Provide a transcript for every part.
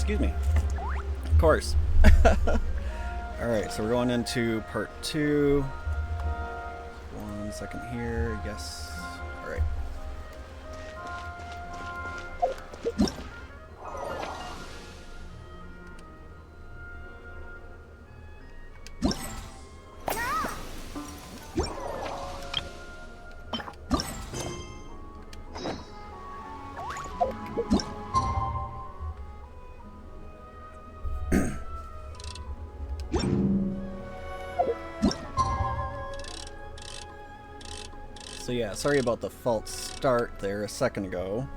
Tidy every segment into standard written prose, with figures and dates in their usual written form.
Excuse me. Of course. Alright, so we're going into part 2. 1 second here. Yes. Alright. So yeah, sorry about the false start there a second ago.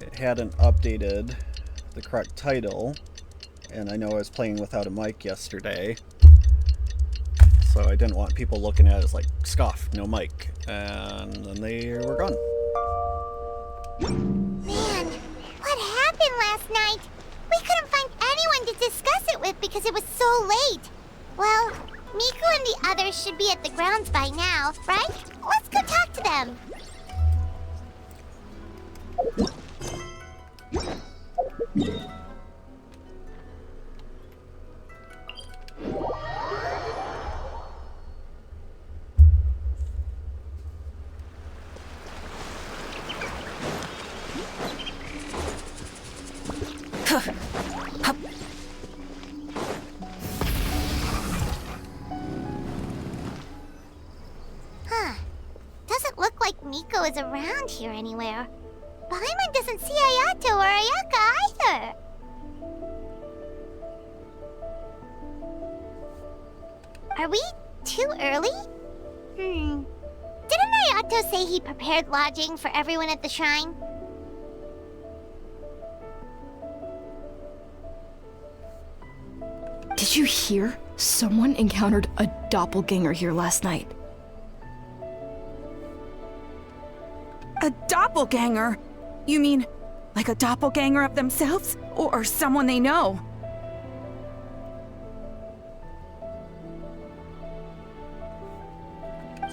It hadn't updated the correct title, and I know I was playing without a mic yesterday, so I didn't want people looking at it as like, scoff, no mic, and then they were gone. Man, what happened last night? We couldn't find anyone to discuss it with because it was so late. Well, Miku and the others should be at the grounds by now, right? Let's go talk to them. Doesn't look like Miko is around here anywhere. Paimon doesn't see Ayato or Ayaka either. Are we too early? Didn't Ayato say he prepared lodging for everyone at the shrine? Did you hear? Someone encountered a doppelganger here last night. A doppelganger? You mean, like a doppelganger of themselves? Or someone they know?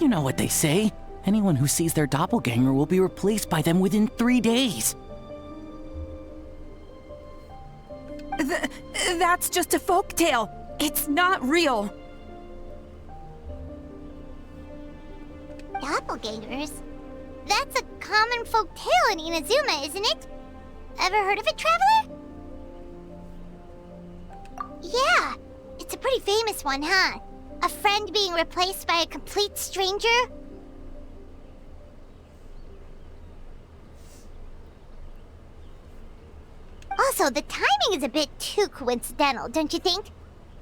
You know what they say. Anyone who sees their doppelganger will be replaced by them within 3 days. That's just a folktale. It's not real. Doppelgangers? That's a common folk tale in Inazuma, isn't it? Ever heard of it, Traveler? Yeah, it's a pretty famous one, huh? A friend being replaced by a complete stranger? Also, the timing is a bit too coincidental, don't you think?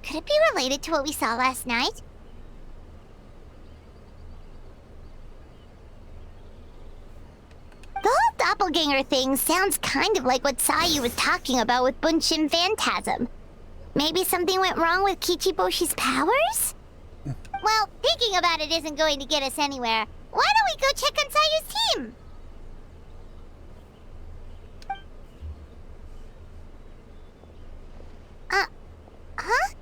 Could it be related to what we saw last night? The whole doppelganger thing sounds kind of like what Sayu was talking about with Bunshin Phantasm. Maybe something went wrong with Kichiboshi's powers? Well, thinking about it isn't going to get us anywhere. Why don't we go check on Sayu's team? Huh?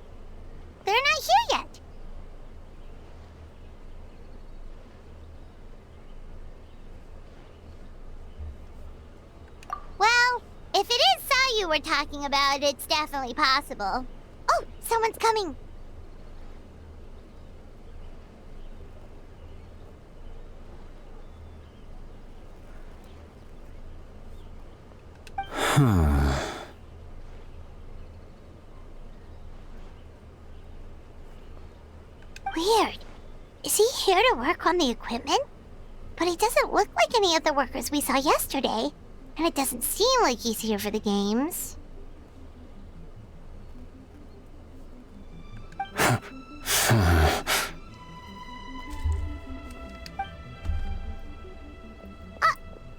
They're not here yet. Well, if it is Sayu we're talking about, it's definitely possible. Oh, someone's coming. Weird. Is he here to work on the equipment? But he doesn't look like any of the workers we saw yesterday. And it doesn't seem like he's here for the games.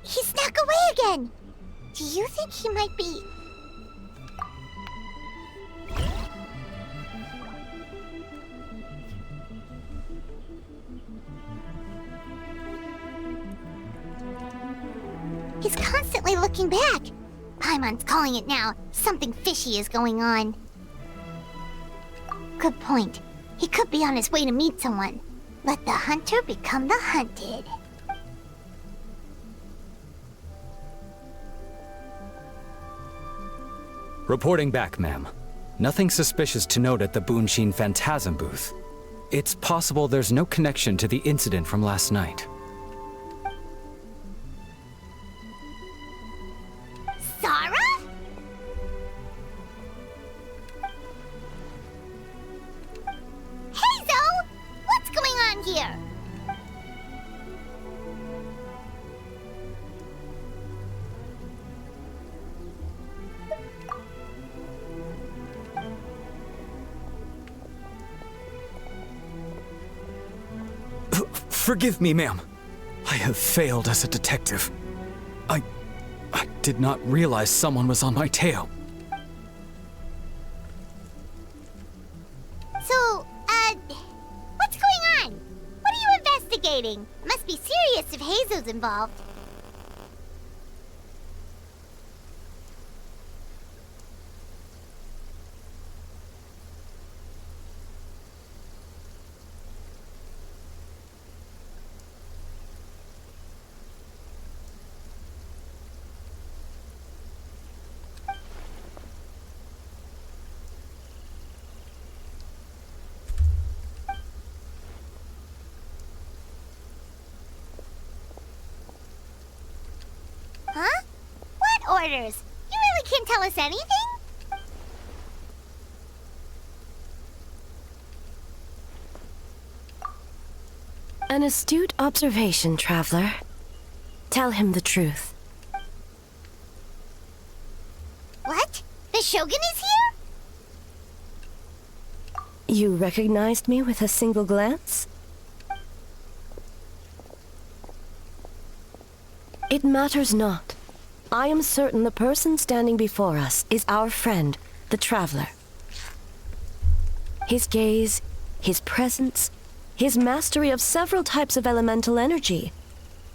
He snuck away again! Do you think he might be... He's constantly looking back. Paimon's calling it now. Something fishy is going on. Good point. He could be on his way to meet someone. Let the hunter become the hunted. Reporting back, ma'am. Nothing suspicious to note at the Bunshin Phantasm booth. It's possible there's no connection to the incident from last night. Sarah? Hazel! What's going on here? Forgive me, ma'am. I have failed as a detective. I did not realize someone was on my tail. So, what's going on? What are you investigating? Must be serious if Hazel's involved. Huh? What orders? You really can't tell us anything? An astute observation, traveler. Tell him the truth. What? The Shogun is here? You recognized me with a single glance? It matters not. I am certain the person standing before us is our friend, the traveler. His gaze, his presence, his mastery of several types of elemental energy.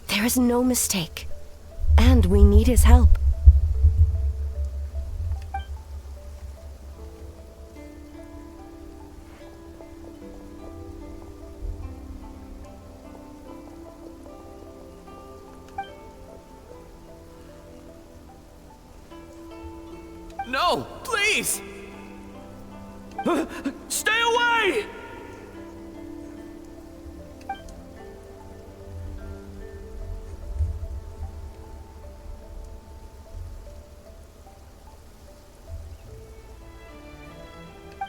There is no mistake. And we need his help. No, please! Stay away!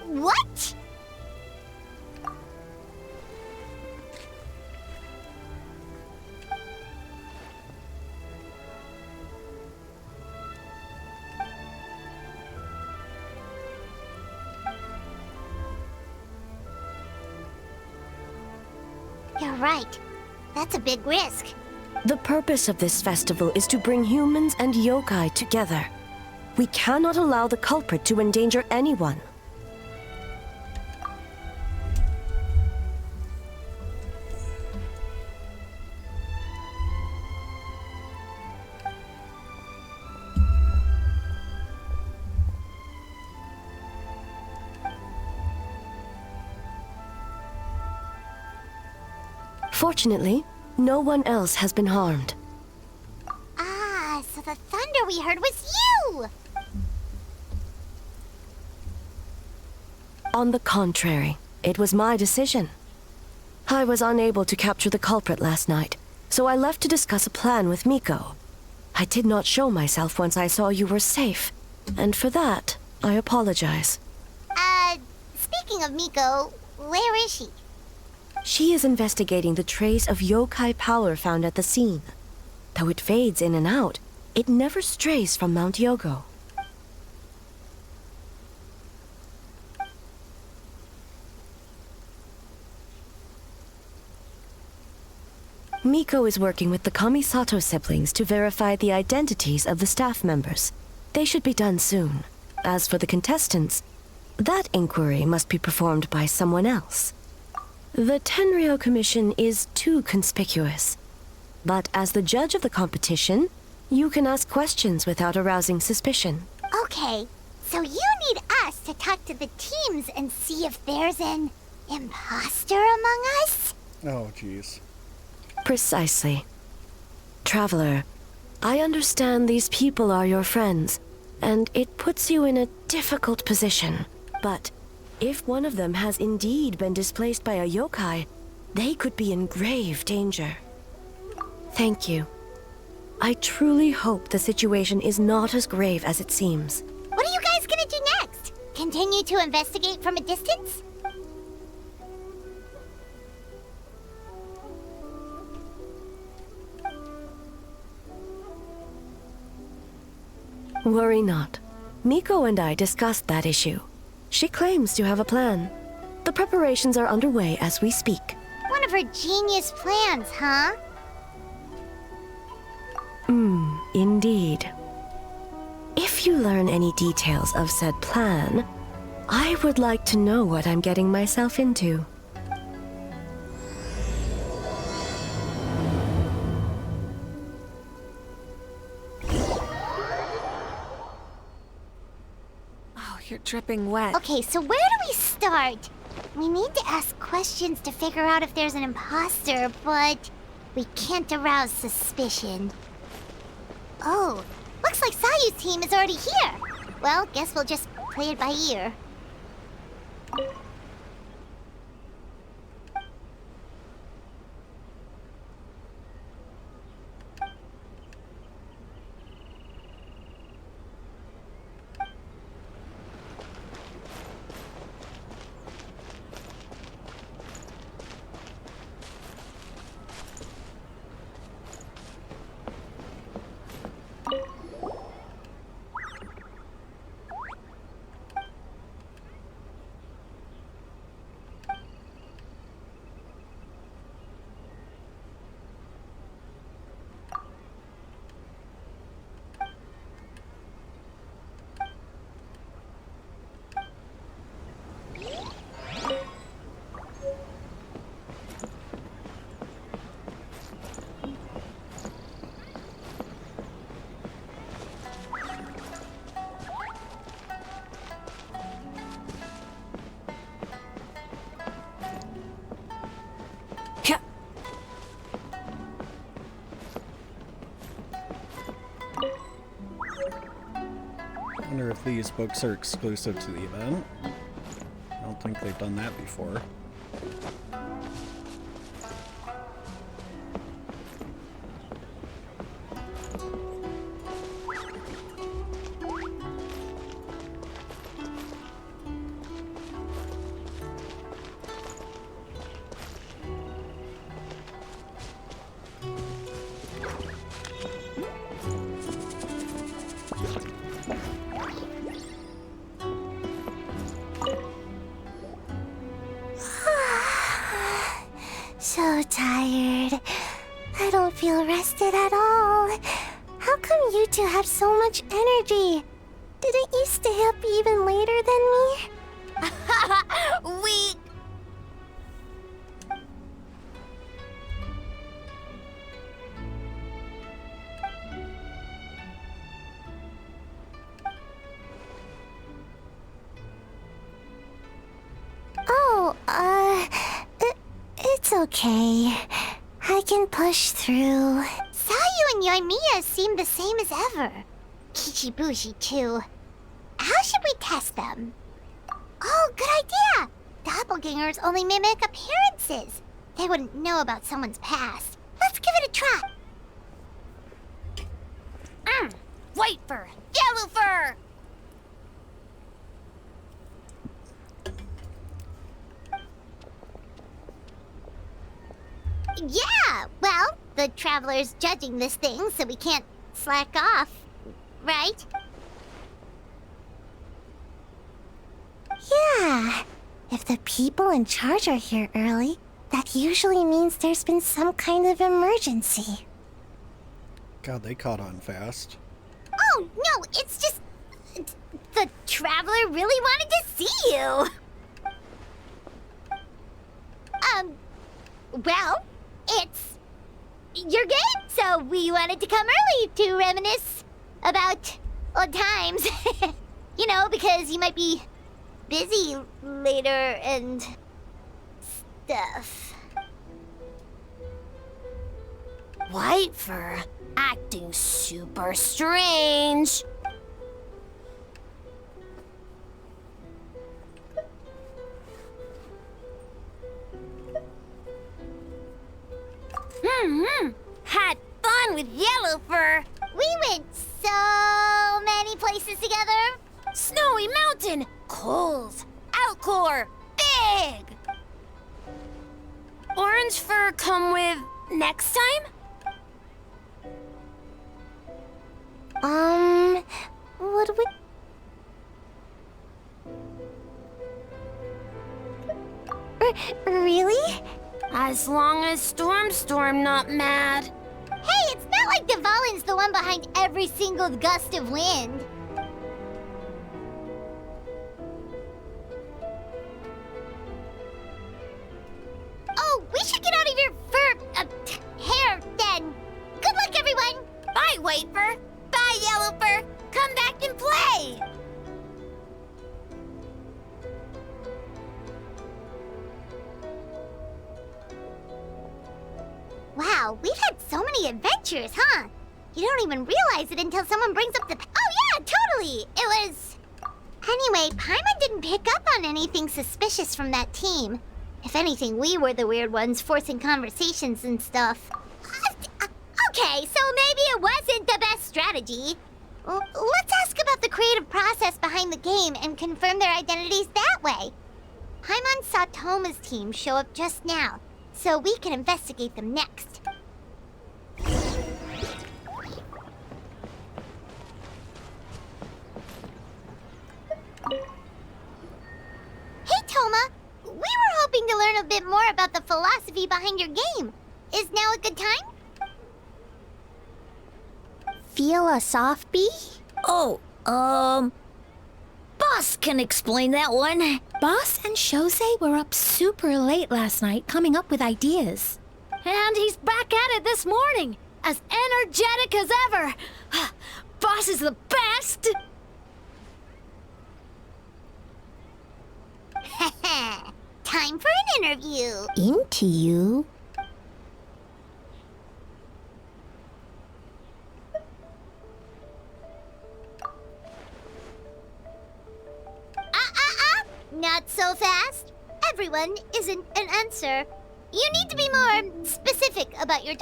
What? You're right. That's a big risk. The purpose of this festival is to bring humans and yokai together. We cannot allow the culprit to endanger anyone. Fortunately, no one else has been harmed. Ah, so the thunder we heard was you! On the contrary, it was my decision. I was unable to capture the culprit last night, so I left to discuss a plan with Miko. I did not show myself once I saw you were safe, and for that, I apologize. Speaking of Miko, where is she? She is investigating the trace of yokai power found at the scene. Though it fades in and out, it never strays from Mount Yogo. Miko is working with the Kamisato siblings to verify the identities of the staff members. They should be done soon. As for the contestants, that inquiry must be performed by someone else. The Tenryo Commission is too conspicuous. But as the judge of the competition, you can ask questions without arousing suspicion. Okay, so you need us to talk to the teams and see if there's an imposter among us? Oh, jeez. Precisely. Traveler, I understand these people are your friends, and it puts you in a difficult position. But if one of them has indeed been displaced by a yokai, they could be in grave danger. Thank you. I truly hope the situation is not as grave as it seems. What are you guys gonna do next? Continue to investigate from a distance? Worry not. Miko and I discussed that issue. She claims to have a plan. The preparations are underway as we speak. One of her genius plans, huh? Indeed. If you learn any details of said plan, I would like to know what I'm getting myself into. Oh, you're dripping wet. Okay, so where do we start? We need to ask questions to figure out if there's an imposter, but we can't arouse suspicion. Oh, looks like Sayu's team is already here. Well, guess we'll just play it by ear. I wonder if these books are exclusive to the event. I don't think they've done that before. So tired. I don't feel rested at all. How come you two have so much energy? Didn't you stay up even later than me? We... Oh, it's okay. I can push through. Sayu and Yoimiya seem the same as ever. Kichibushi, too. How should we test them? Oh, good idea! Doppelgangers only mimic appearances. They wouldn't know about someone's past. Let's give it a try. White fur, yellow fur! Yeah, well, the Traveler's judging this thing, so we can't slack off, right? Yeah, if the people in charge are here early, that usually means there's been some kind of emergency. God, they caught on fast. Oh, no, it's just... the Traveler really wanted to see you! Well, it's your game, so we wanted to come early to reminisce about old times. You know, because you might be busy later and stuff. White fur acting super strange. fun with Yellow Fur. We went so many places together. Snowy Mountain, Coals, Outcore, Big. Orange Fur come with next time? Would we... Really? As long as Storm not mad. Hey, it's not like Devalin's the one behind every single gust of wind. Oh, we should get out of your hair then. Good luck, everyone. Bye, White Fur. Bye, Yellow Fur. Come back and play. Wow, we've had so many adventures, huh? You don't even realize it until someone brings up the... Oh yeah, totally! It was... Anyway, Paimon didn't pick up on anything suspicious from that team. If anything, we were the weird ones forcing conversations and stuff. Okay, so maybe it wasn't the best strategy. Let's ask about the creative process behind the game and confirm their identities that way. Paimon saw Toma's team show up just now, so we can investigate them next. Hey, Toma! We were hoping to learn a bit more about the philosophy behind your game. Is now a good time? Feel a soft bee? Oh, Boss can explain that one. Boss and Shosei were up super late last night coming up with ideas. And he's back at it this morning, as energetic as ever. Boss is the best! Time for an interview. Into you? Not so fast. Everyone isn't an answer. You need to be more specific about your...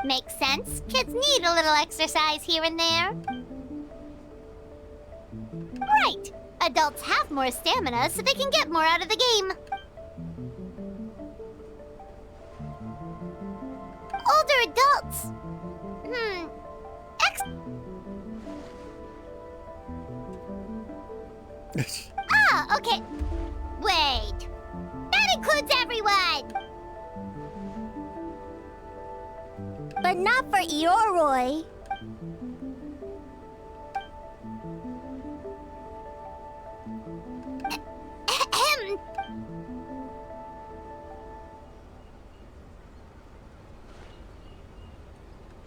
Makes sense. Kids need a little exercise here and there. Right. Adults have more stamina, so they can get more out of the game. Older adults. Okay. Wait. That includes everyone! But not for Ioroi.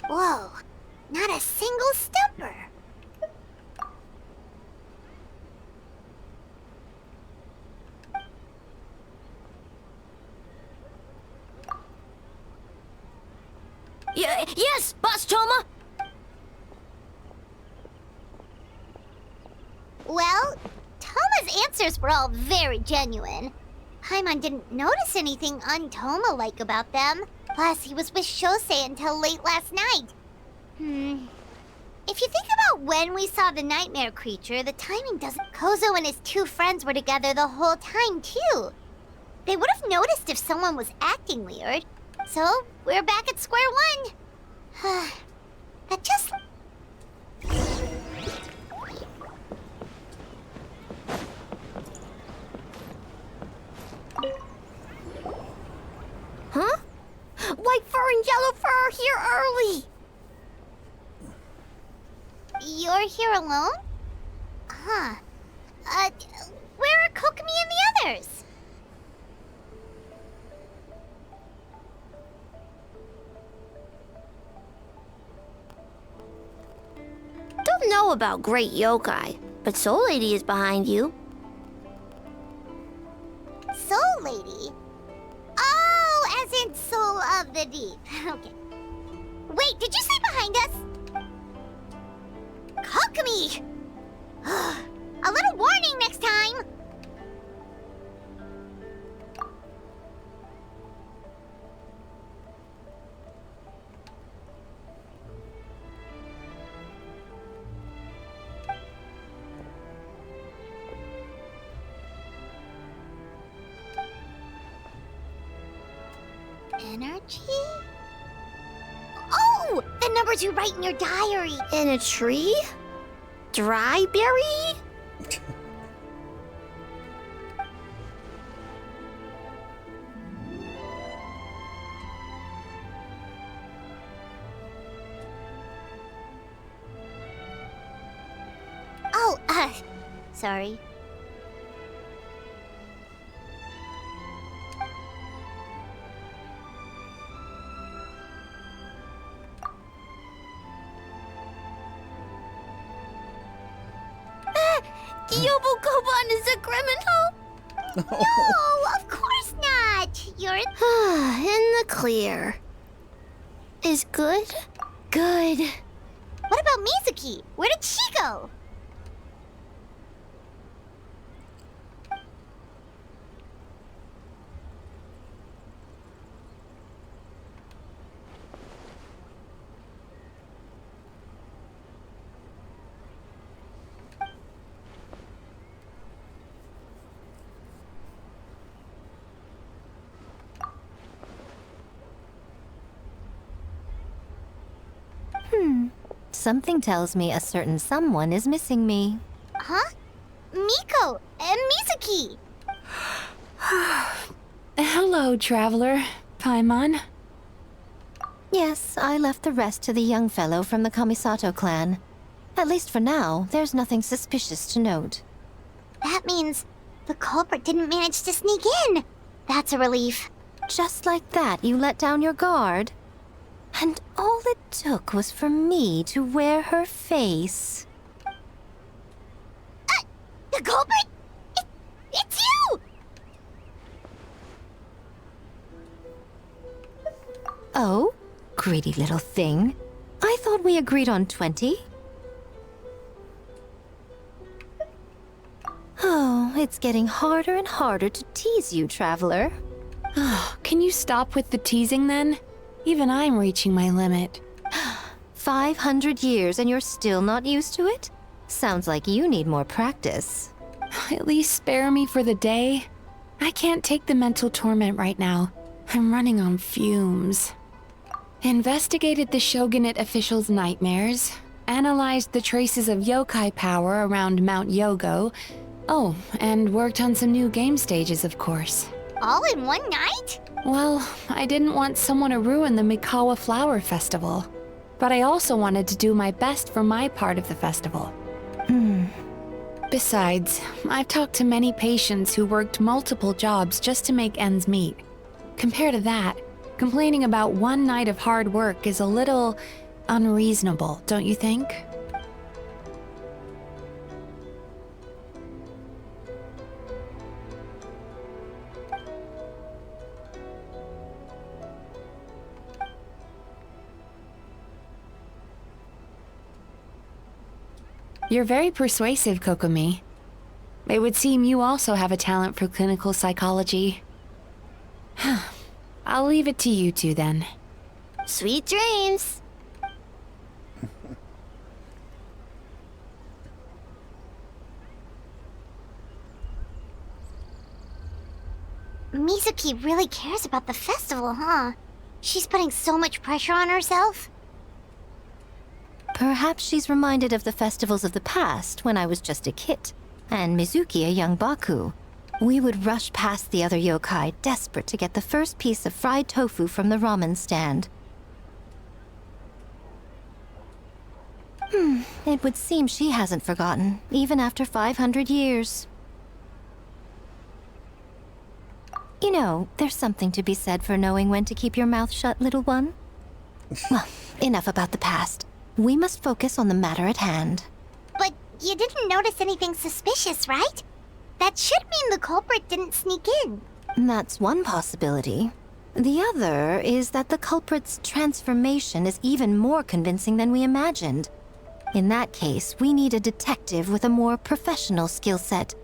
Whoa. Not a single stumper. Yes, Boss Toma! Well, Toma's answers were all very genuine. Paimon didn't notice anything un-Toma-like about them. Plus, he was with Shosei until late last night. If you think about when we saw the nightmare creature, the timing doesn't... Kozo and his two friends were together the whole time, too. They would have noticed if someone was acting weird. So, we're back at square one. That just... Huh? White Fur and Yellow Fur are here early! You're here alone? Huh. Where are Kokomi and the others? Don't know about Great Yokai, but Soul Lady is behind you. Soul Lady? Oh, as in Soul of the Deep. Okay. Wait, did you say behind us? Kokomi! A little warning next time! energy? Oh! The numbers you write in your diary! In a tree? Dryberry? Oh, sorry. Yobo-Koban is a criminal? No, of course not! You're... In the clear. Is good? Good. What about Mizuki? Where did she go? Something tells me a certain someone is missing me. Huh? Miko and Mizuki! Hello, traveler. Paimon. Yes, I left the rest to the young fellow from the Kamisato clan. At least for now, there's nothing suspicious to note. That means the culprit didn't manage to sneak in. That's a relief. Just like that, you let down your guard? And all it took was for me to wear her face. The culprit? It's you! Oh? Greedy little thing. I thought we agreed on 20. Oh, it's getting harder and harder to tease you, traveler. Oh, can you stop with the teasing then? Even I'm reaching my limit. 500 years and you're still not used to it? Sounds like you need more practice. At least spare me for the day. I can't take the mental torment right now. I'm running on fumes. Investigated the shogunate officials' nightmares. Analyzed the traces of yokai power around Mount Yogo. Oh, and worked on some new game stages, of course. All in one night? Well, I didn't want someone to ruin the Mikawa Flower Festival. But I also wanted to do my best for my part of the festival. Besides, I've talked to many patients who worked multiple jobs just to make ends meet. Compared to that, complaining about one night of hard work is a little unreasonable, don't you think? You're very persuasive, Kokomi. It would seem you also have a talent for clinical psychology. I'll leave it to you two then. Sweet dreams. Mizuki really cares about the festival, huh? She's putting so much pressure on herself. Perhaps she's reminded of the festivals of the past when I was just a kid, and Mizuki a young Baku. We would rush past the other yokai, desperate to get the first piece of fried tofu from the ramen stand. It would seem she hasn't forgotten, even after 500 years. You know, there's something to be said for knowing when to keep your mouth shut, little one. Well, enough about the past. We must focus on the matter at hand. But you didn't notice anything suspicious, right? That should mean the culprit didn't sneak in. That's one possibility. The other is that the culprit's transformation is even more convincing than we imagined. In that case, we need a detective with a more professional skill set.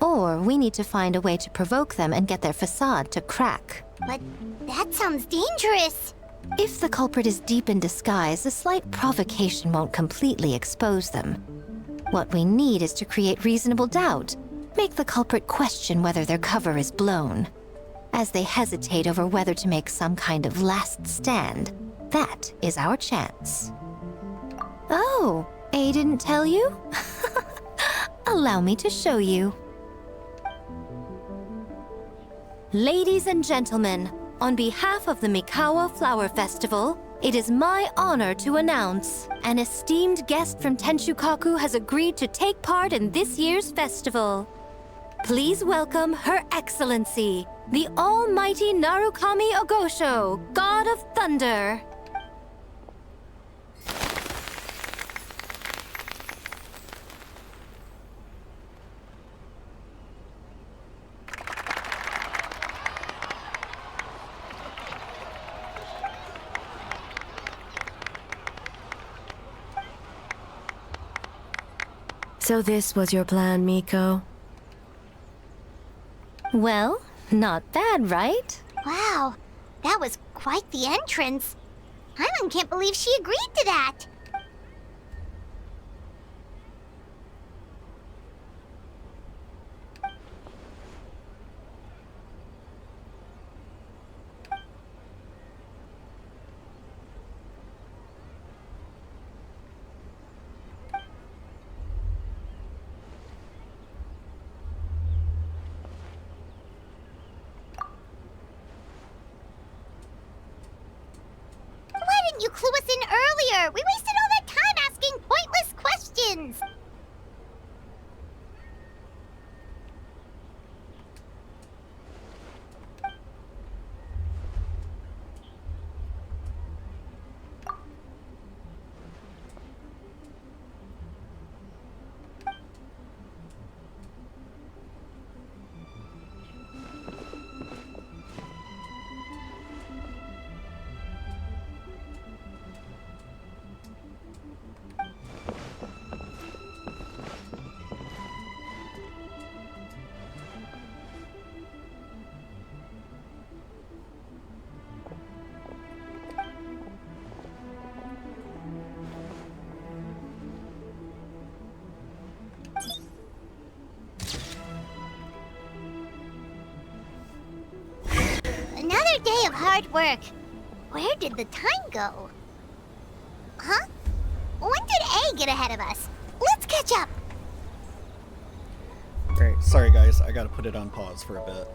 Or we need to find a way to provoke them and get their facade to crack. But that sounds dangerous. If the culprit is deep in disguise, a slight provocation won't completely expose them. What we need is to create reasonable doubt. Make the culprit question whether their cover is blown. As they hesitate over whether to make some kind of last stand, that is our chance. Oh, A didn't tell you? Allow me to show you. Ladies and gentlemen, on behalf of the Mikawa Flower Festival, it is my honor to announce an esteemed guest from Tenshukaku has agreed to take part in this year's festival. Please welcome Her Excellency, the Almighty Narukami Ogosho, God of Thunder. So this was your plan, Miko? Well, not bad, right? Wow, that was quite the entrance. Hyman can't believe she agreed to that. Why didn't you clue us in earlier? We wasted all that time asking pointless questions. Another day of hard work. Where did the time go? Huh? When did A get ahead of us? Let's catch up. Great. Sorry, guys. I gotta put it on pause for a bit.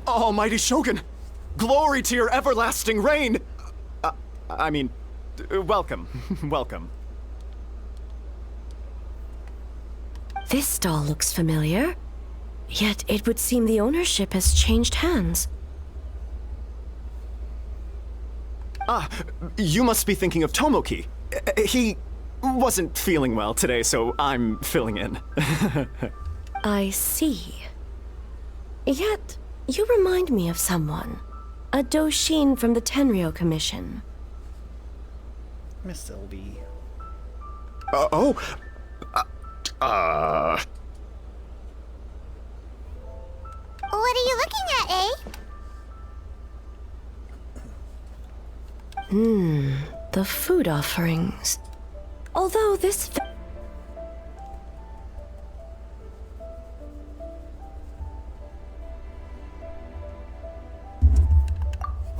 Almighty Shogun! Glory to your everlasting reign! Welcome. Welcome. This stall looks familiar. Yet it would seem the ownership has changed hands. You must be thinking of Tomoki. He wasn't feeling well today, so I'm filling in. I see. Yet, you remind me of someone. A Doshin from the Tenryo Commission. Miss Sylvie. What are you looking at, eh? The food offerings. Although this...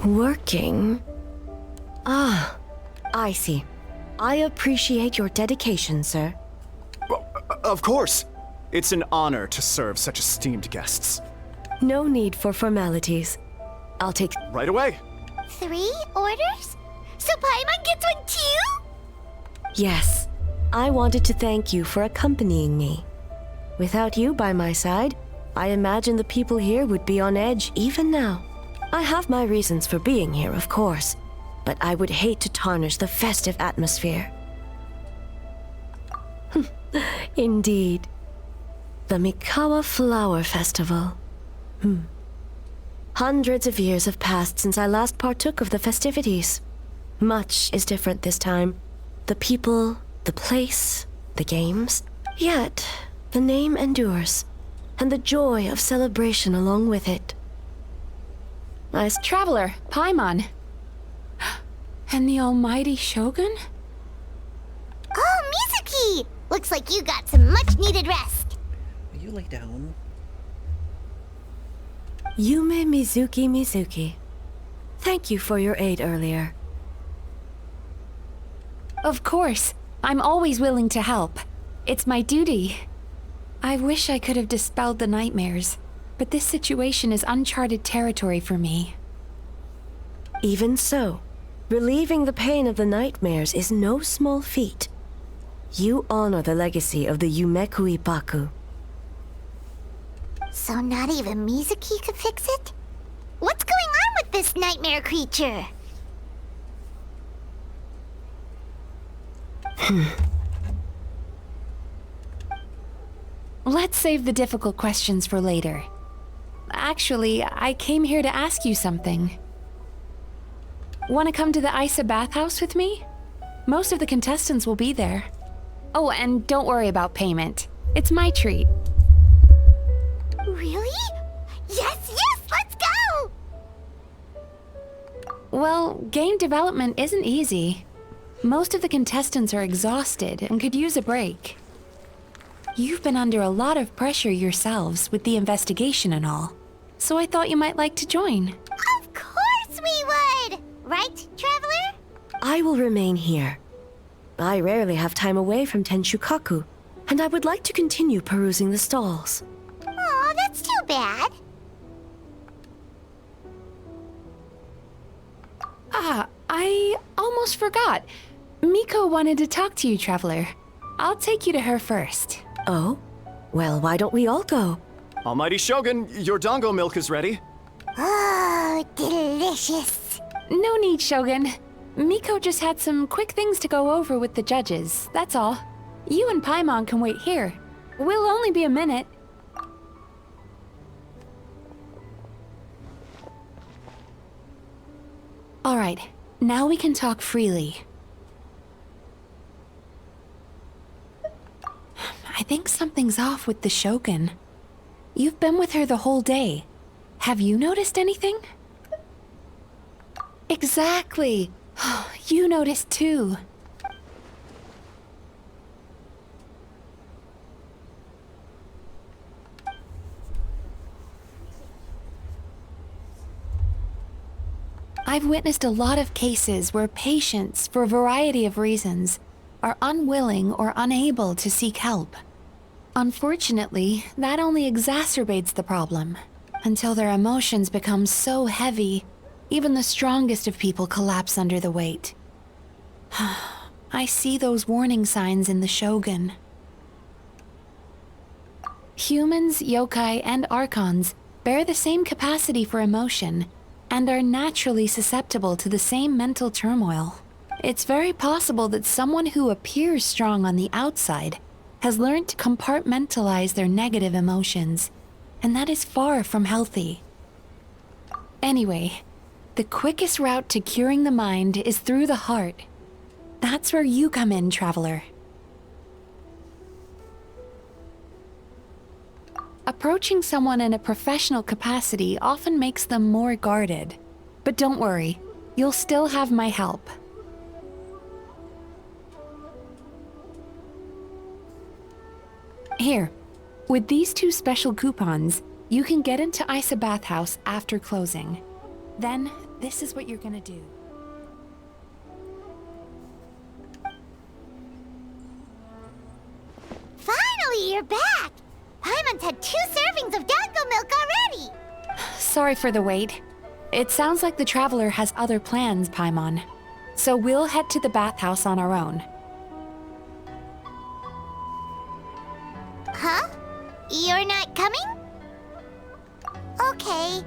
Working? Ah, I see. I appreciate your dedication, sir. Of course. It's an honor to serve such esteemed guests. No need for formalities. I'll take... Right away. 3 orders? So Paimon gets one too? Yes. I wanted to thank you for accompanying me. Without you by my side, I imagine the people here would be on edge even now. I have my reasons for being here, of course, but I would hate to tarnish the festive atmosphere. Indeed. The Mikawa Flower Festival. Hundreds of years have passed since I last partook of the festivities. Much is different this time. The people, the place, the games. Yet, the name endures, and the joy of celebration along with it. Traveler, Paimon. And the almighty Shogun? Oh, Mizuki! Looks like you got some much-needed rest. Will you lay down? Yume Mizuki. Thank you for your aid earlier. Of course. I'm always willing to help. It's my duty. I wish I could have dispelled the nightmares, but this situation is uncharted territory for me. Even so, relieving the pain of the nightmares is no small feat. You honor the legacy of the Yumeku Ippaku. So not even Mizuki could fix it? What's going on with this nightmare creature? Let's save the difficult questions for later. Actually, I came here to ask you something. Want to come to the Isa bathhouse with me? Most of the contestants will be there. Oh, and don't worry about payment. It's my treat. Really? Yes, let's go! Well, game development isn't easy. Most of the contestants are exhausted and could use a break. You've been under a lot of pressure yourselves with the investigation and all, so I thought you might like to join. Of course we would! Right, Traveler? I will remain here. I rarely have time away from Tenshukaku, and I would like to continue perusing the stalls. Aw, that's too bad. I almost forgot. Miko wanted to talk to you, Traveler. I'll take you to her first. Oh? Well, why don't we all go? Almighty Shogun, your dango milk is ready. Oh, delicious. No need, Shogun. Miko just had some quick things to go over with the judges, that's all. You and Paimon can wait here. We'll only be a minute. Alright, now we can talk freely. I think something's off with the Shogun. You've been with her the whole day. Have you noticed anything? Exactly. You noticed too. I've witnessed a lot of cases where patients, for a variety of reasons, are unwilling or unable to seek help. Unfortunately, that only exacerbates the problem. until their emotions become so heavy, even the strongest of people collapse under the weight. I see those warning signs in the Shogun. Humans, yokai, and archons bear the same capacity for emotion and are naturally susceptible to the same mental turmoil. It's very possible that someone who appears strong on the outside has learned to compartmentalize their negative emotions, and that is far from healthy. Anyway, the quickest route to curing the mind is through the heart. That's where you come in, traveler. Approaching someone in a professional capacity often makes them more guarded. But don't worry, you'll still have my help. Here, with these 2 special coupons, you can get into Isa Bathhouse after closing. Then, this is what you're gonna do. Finally, you're back! Paimon's had 2 servings of dango milk already! Sorry for the wait. It sounds like the Traveler has other plans, Paimon. So we'll head to the bathhouse on our own. Huh? You're not coming? Okay.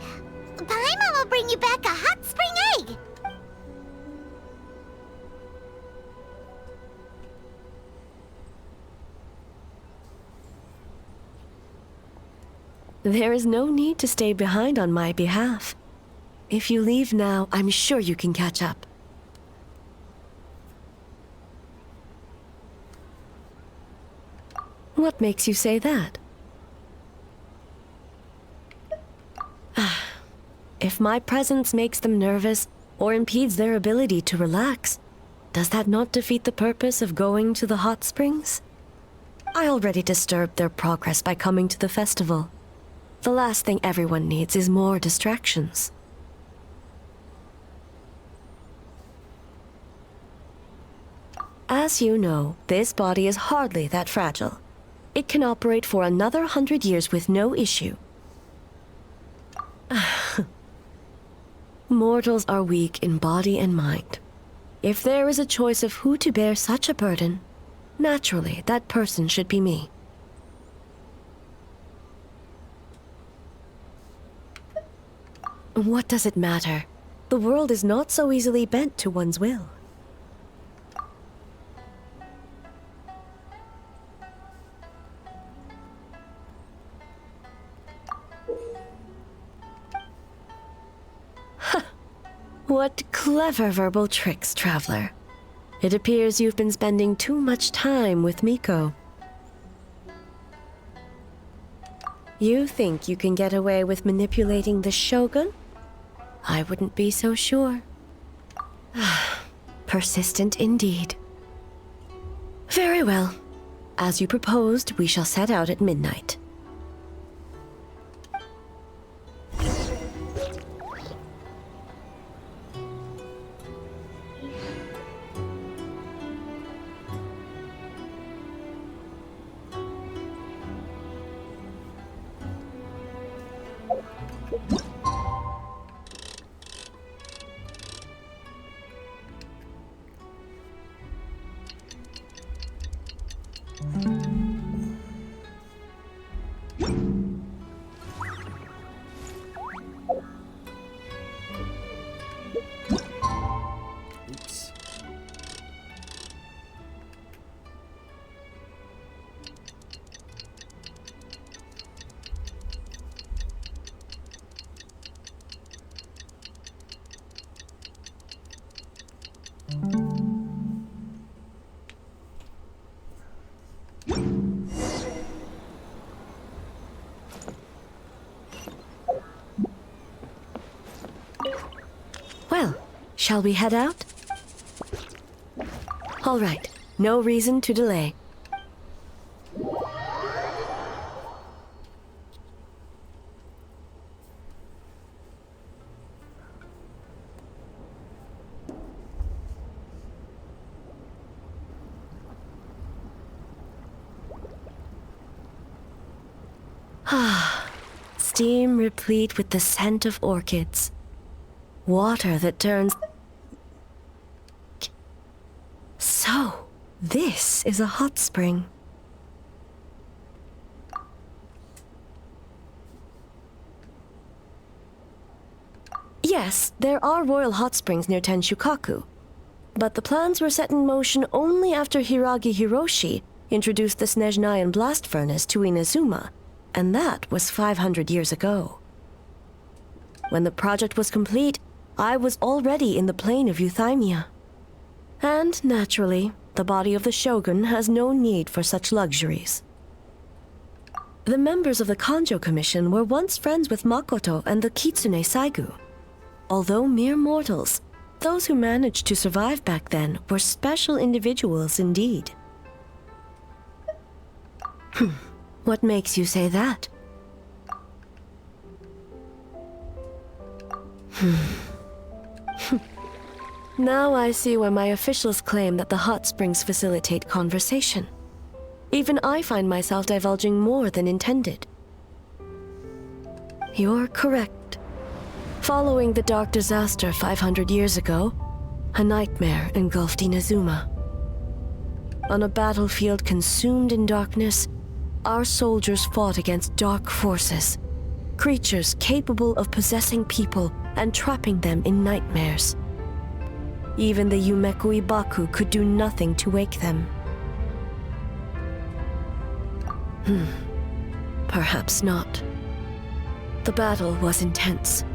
Paimon will bring you back a hot spring egg! There is no need to stay behind on my behalf. If you leave now, I'm sure you can catch up. What makes you say that? If my presence makes them nervous or impedes their ability to relax, does that not defeat the purpose of going to the hot springs? I already disturbed their progress by coming to the festival. The last thing everyone needs is more distractions. As you know, this body is hardly that fragile. It can operate for another 100 years with no issue. Mortals are weak in body and mind. If there is a choice of who to bear such a burden, naturally that person should be me. What does it matter? The world is not so easily bent to one's will. What clever verbal tricks, Traveler. It appears you've been spending too much time with Miko. You think you can get away with manipulating the Shogun? I wouldn't be so sure. Persistent indeed. Very well. As you proposed, we shall set out at midnight. Oops. Well, shall we head out? All right, no reason to delay. steam replete with the scent of orchids. Water that turns... So, this is a hot spring. Yes, there are royal hot springs near Tenshukaku, but the plans were set in motion only after Hiragi Hiroshi introduced the Snezhnayan blast furnace to Inazuma, and that was 500 years ago. When the project was complete, I was already in the plain of Euthymia. And, naturally, the body of the shogun has no need for such luxuries. The members of the Kanjo Commission were once friends with Makoto and the Kitsune Saigu. Although mere mortals, those who managed to survive back then were special individuals indeed. What makes you say that? Now I see why my officials claim that the hot springs facilitate conversation. Even I find myself divulging more than intended. You're correct. Following the dark disaster 500 years ago, a nightmare engulfed Inazuma. On a battlefield consumed in darkness, our soldiers fought against dark forces, creatures capable of possessing people and trapping them in nightmares. Even the Yumeku Ibaku could do nothing to wake them. Perhaps not. The battle was intense.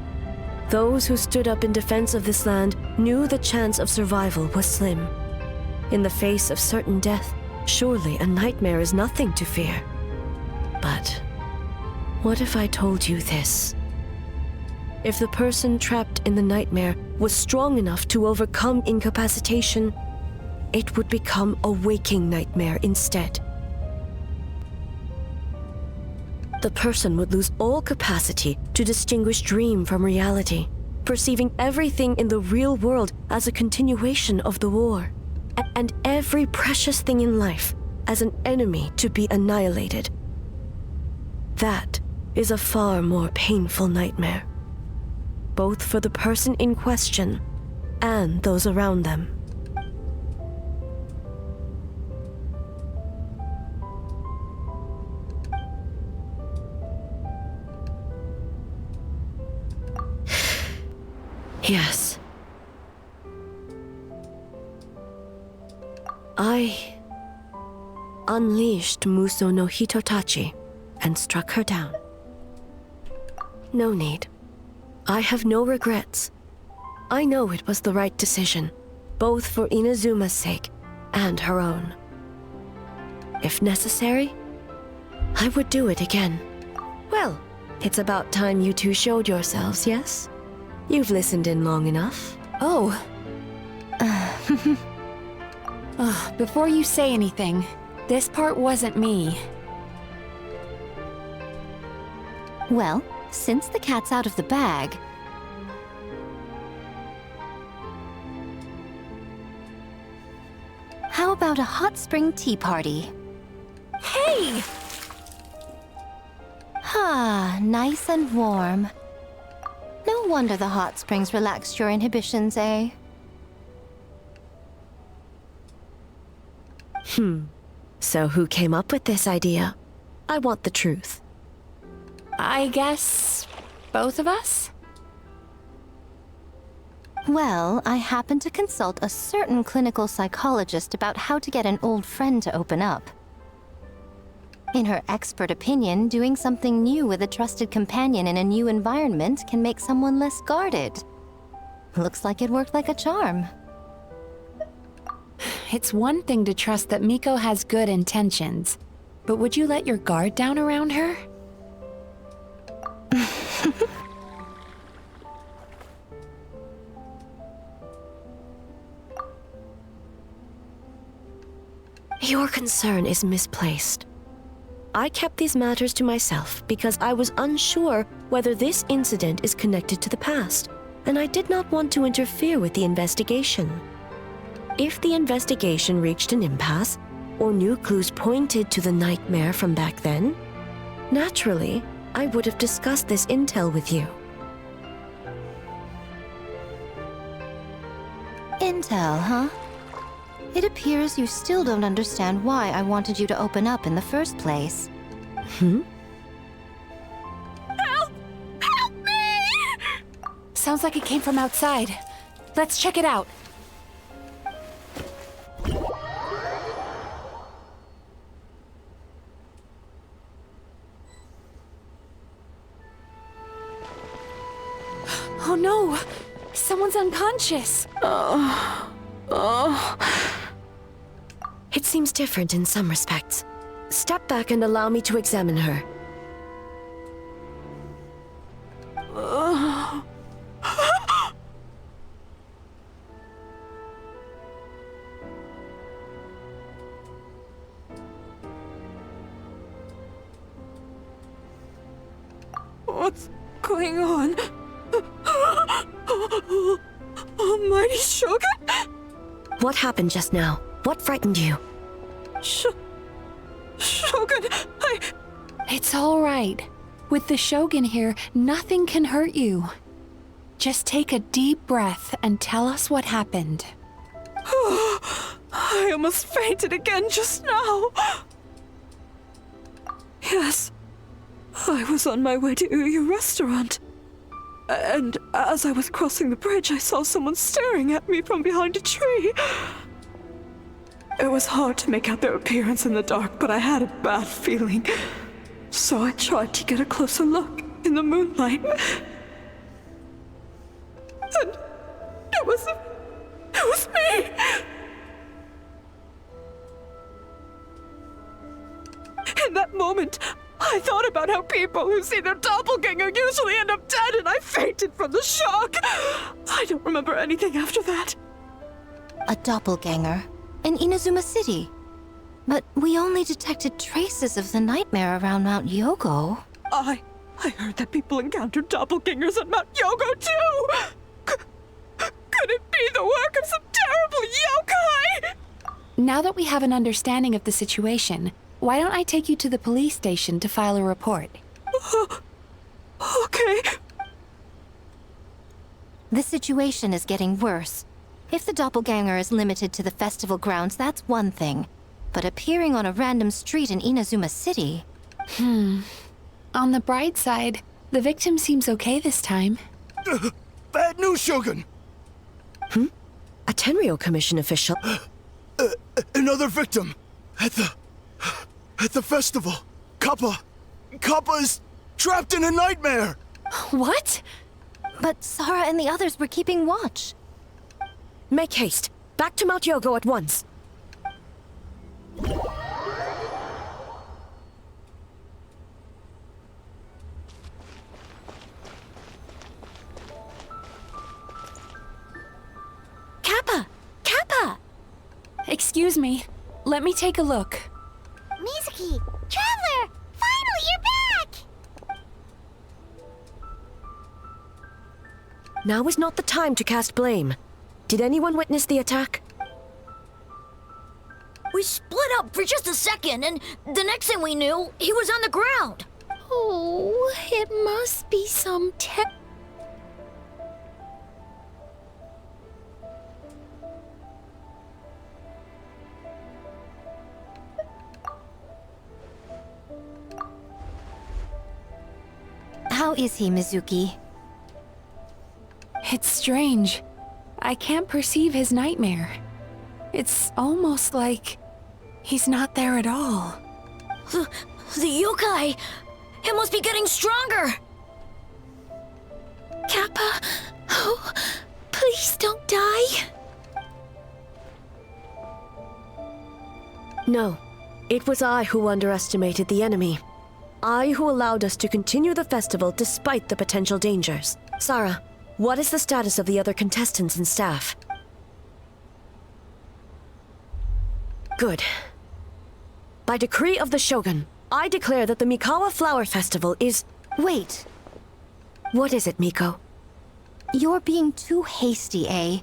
Those who stood up in defense of this land knew the chance of survival was slim. In the face of certain death, surely a nightmare is nothing to fear. But what if I told you this? If the person trapped in the nightmare was strong enough to overcome incapacitation, it would become a waking nightmare instead. The person would lose all capacity to distinguish dream from reality, perceiving everything in the real world as a continuation of the war, and every precious thing in life as an enemy to be annihilated. That is a far more painful nightmare, both for the person in question and those around them. Yes. I unleashed Muso no Hitotachi and struck her down. No need. I have no regrets. I know it was the right decision, both for Inazuma's sake and her own. If necessary, I would do it again. Well, it's about time you two showed yourselves, yes? You've listened in long enough. Oh. Before you say anything, this part wasn't me. Well, since the cat's out of the bag... How about a hot spring tea party? Hey! Ah, nice and warm. No wonder the hot springs relaxed your inhibitions, eh? So who came up with this idea? I want the truth. I guess... both of us? Well, I happened to consult a certain clinical psychologist about how to get an old friend to open up. In her expert opinion, doing something new with a trusted companion in a new environment can make someone less guarded. Looks like it worked like a charm. It's one thing to trust that Miko has good intentions, but would you let your guard down around her? Your concern is misplaced. I kept these matters to myself because I was unsure whether this incident is connected to the past, and I did not want to interfere with the investigation. If the investigation reached an impasse, or new clues pointed to the nightmare from back then, naturally, I would have discussed this intel with you. Intel, huh? It appears you still don't understand why I wanted you to open up in the first place. Hmm? Help! Help me! Sounds like it came from outside. Let's check it out. Oh no! Someone's unconscious! It seems different in some respects. Step back and allow me to examine her. What's going on? Almighty Shogun? What happened just now? What frightened you? Shogun, It's all right. With the Shogun here, nothing can hurt you. Just take a deep breath and tell us what happened. I almost fainted again just now. Yes, I was on my way to your restaurant. And as I was crossing the bridge, I saw someone staring at me from behind a tree. It was hard to make out their appearance in the dark, but I had a bad feeling. So I tried to get a closer look in the moonlight. And it was me! In that moment, I thought about how people who see their doppelganger usually end up dead, and I fainted from the shock. I don't remember anything after that. A doppelganger in Inazuma City. But we only detected traces of the nightmare around Mount Yogo. I heard that people encountered doppelgangers at Mount Yogo too! Could it be the work of some terrible yokai? Now that we have an understanding of the situation, why don't I take you to the police station to file a report? Okay. The situation is getting worse. If the doppelganger is limited to the festival grounds, that's one thing. But appearing on a random street in Inazuma City... On the bright side, the victim seems okay this time. Bad news, Shogun! A Tenryo Commission official? Another victim! At the festival! Kappa is trapped in a nightmare! What? But Sara and the others were keeping watch. Make haste. Back to Mount Yogo at once. Kappa! Kappa! Excuse me. Let me take a look. Mizuki! Traveler! Finally, you're back! Now is not the time to cast blame. Did anyone witness the attack? We split up for just a second, and the next thing we knew, he was on the ground. Oh, it must be some How is he, Mizuki? It's strange. I can't perceive his nightmare. It's almost like he's not there at all. The yokai! It must be getting stronger! Kappa. Oh, please don't die. No. It was I who underestimated the enemy. I who allowed us to continue the festival despite the potential dangers. Sara, what is the status of the other contestants and staff? Good. By decree of the Shogun, I declare that the Mikawa Flower Festival is... Wait. What is it, Miko? You're being too hasty, eh?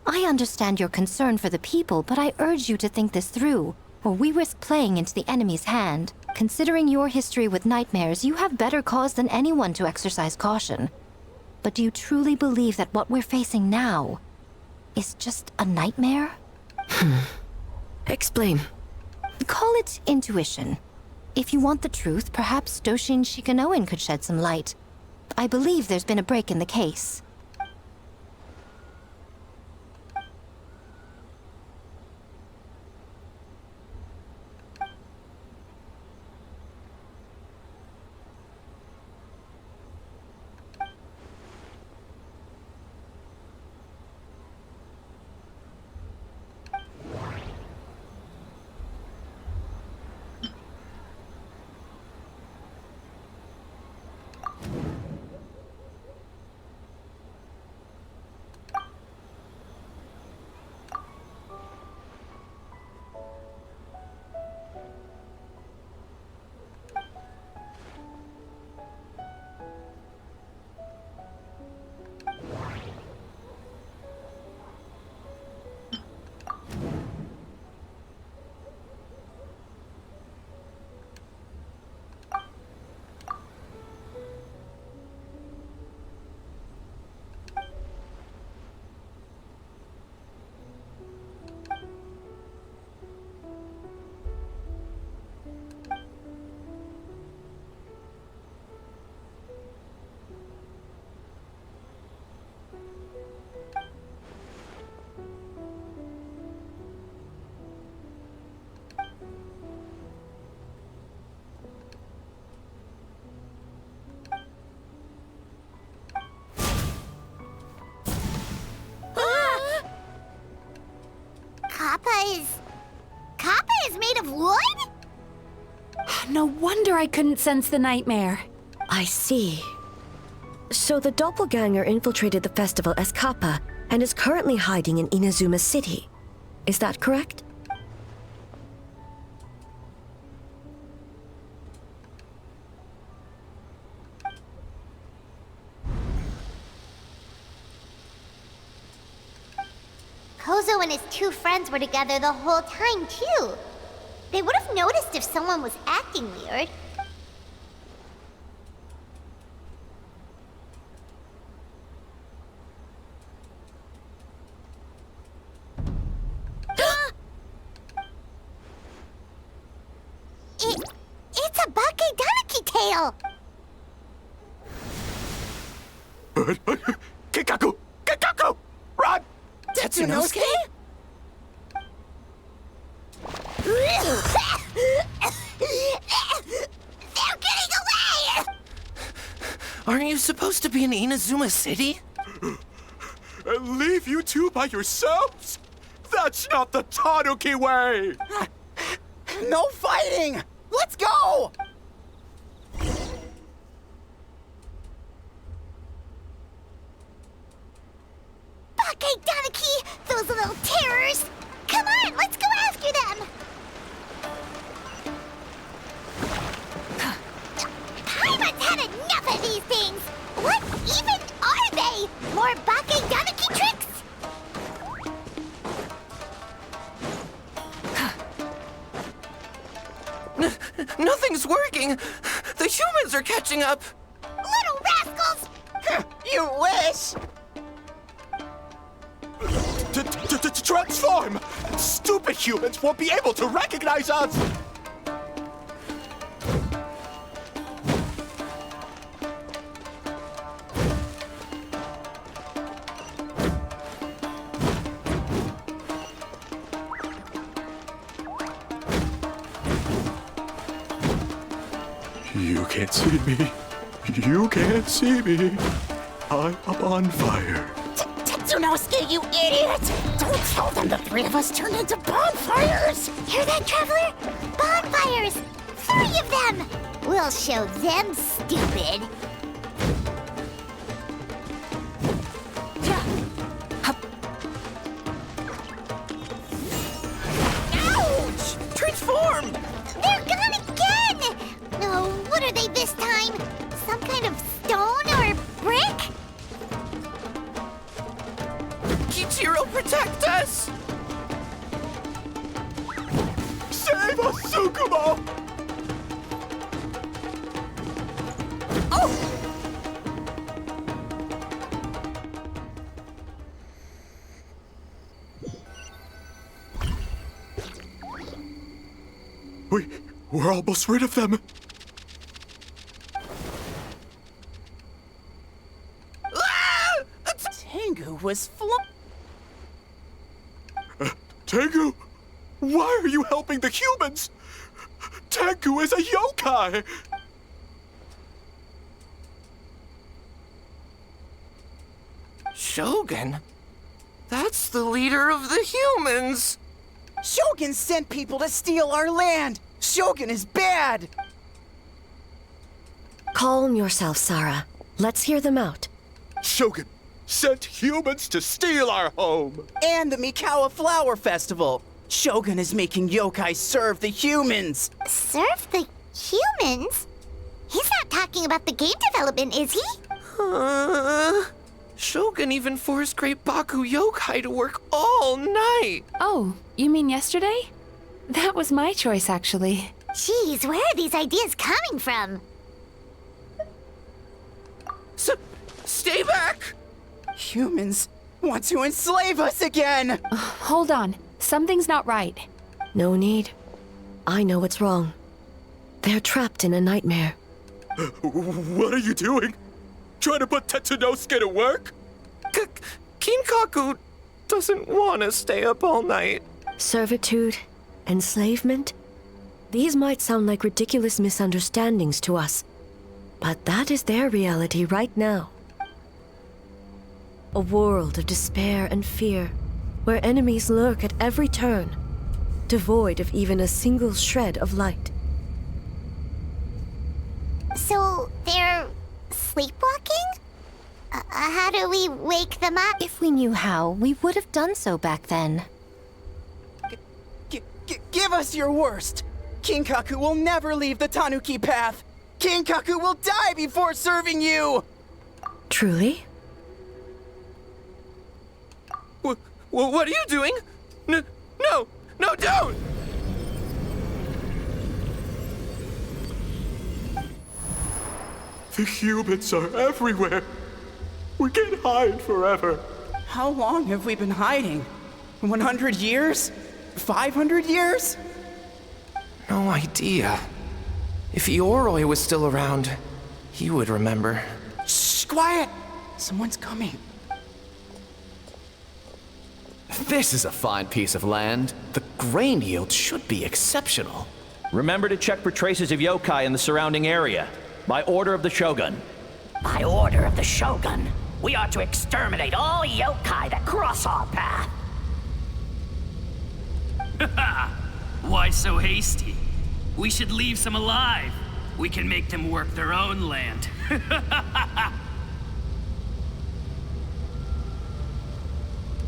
I understand your concern for the people, but I urge you to think this through, or we risk playing into the enemy's hand. Considering your history with nightmares, you have better cause than anyone to exercise caution. But do you truly believe that what we're facing now is just a nightmare? Explain. Call it intuition. If you want the truth, perhaps Doshin Shikanoin could shed some light. I believe there's been a break in the case. Kappa is made of wood? No wonder I couldn't sense the nightmare. I see. So the doppelganger infiltrated the festival as Kappa and is currently hiding in Inazuma City. Is that correct? Kozo and his two friends were together the whole time, too. They would have noticed if someone was acting weird. It's a Bakedanaki tail! Kikaku! Kikaku! Run! Tetsunosuke? They're getting away! Aren't you supposed to be in Inazuma City? Leave you two by yourselves? That's not the Tanuki way! No fighting! Let's go! Bakedanaki! Those little terrors! Come on, let's go after them! Paimon's had enough of these things! What even are they? More Bakedanaki tricks? Nothing's working! The humans are catching up! Little rascals! You wish! Transform! Stupid humans won't be able to recognize us! You can't see me. You can't see me. I'm on fire. Tetsunosuke, you idiot! Don't tell them the three of us turned into bonfires! Hear that, Traveler? Bonfires! 3 of them! We'll show them stupid. Ouch! Transform! They're gone again! No, what are they this time? Some kind of stone or brick? Kichiro, protect us! Save us, Tsukumo! We're almost rid of them. Tengu was Tengu, why are you helping the humans? Tengu is a yokai. Shogun? That's the leader of the humans! Shogun sent people to steal our land! Shogun is bad! Calm yourself, Sarah. Let's hear them out. Shogun sent humans to steal our home! And the Mikawa Flower Festival! Shogun is making yokai serve the humans! Serve the humans? He's not talking about the game development, is he? Shogun even forced Great Baku Yokai to work all night! Oh, you mean yesterday? That was my choice, actually. Jeez, where are these ideas coming from? Stay back! Humans want to enslave us again! Hold on. Something's not right. No need. I know what's wrong. They're trapped in a nightmare. What are you doing? Trying to put Tetsunosuke to work? Kinkaku doesn't want to stay up all night. Servitude, enslavement? These might sound like ridiculous misunderstandings to us, but that is their reality right now. A world of despair and fear, where enemies lurk at every turn, devoid of even a single shred of light. So, they're sleepwalking? How do we wake them up? If we knew how, we would have done so back then. Give us your worst! Kinkaku will never leave the Tanuki path! Kinkaku will die before serving you! Truly? What are you doing? No, don't! The humans are everywhere. We can't hide forever. How long have we been hiding? 100 years? 500 years? No idea. If Ioroi was still around, he would remember. Shh, quiet! Someone's coming. This is a fine piece of land. The grain yield should be exceptional. Remember to check for traces of yokai in the surrounding area. By order of the Shogun. By order of the Shogun, we are to exterminate all yokai that cross our path. Why so hasty? We should leave some alive. We can make them work their own land.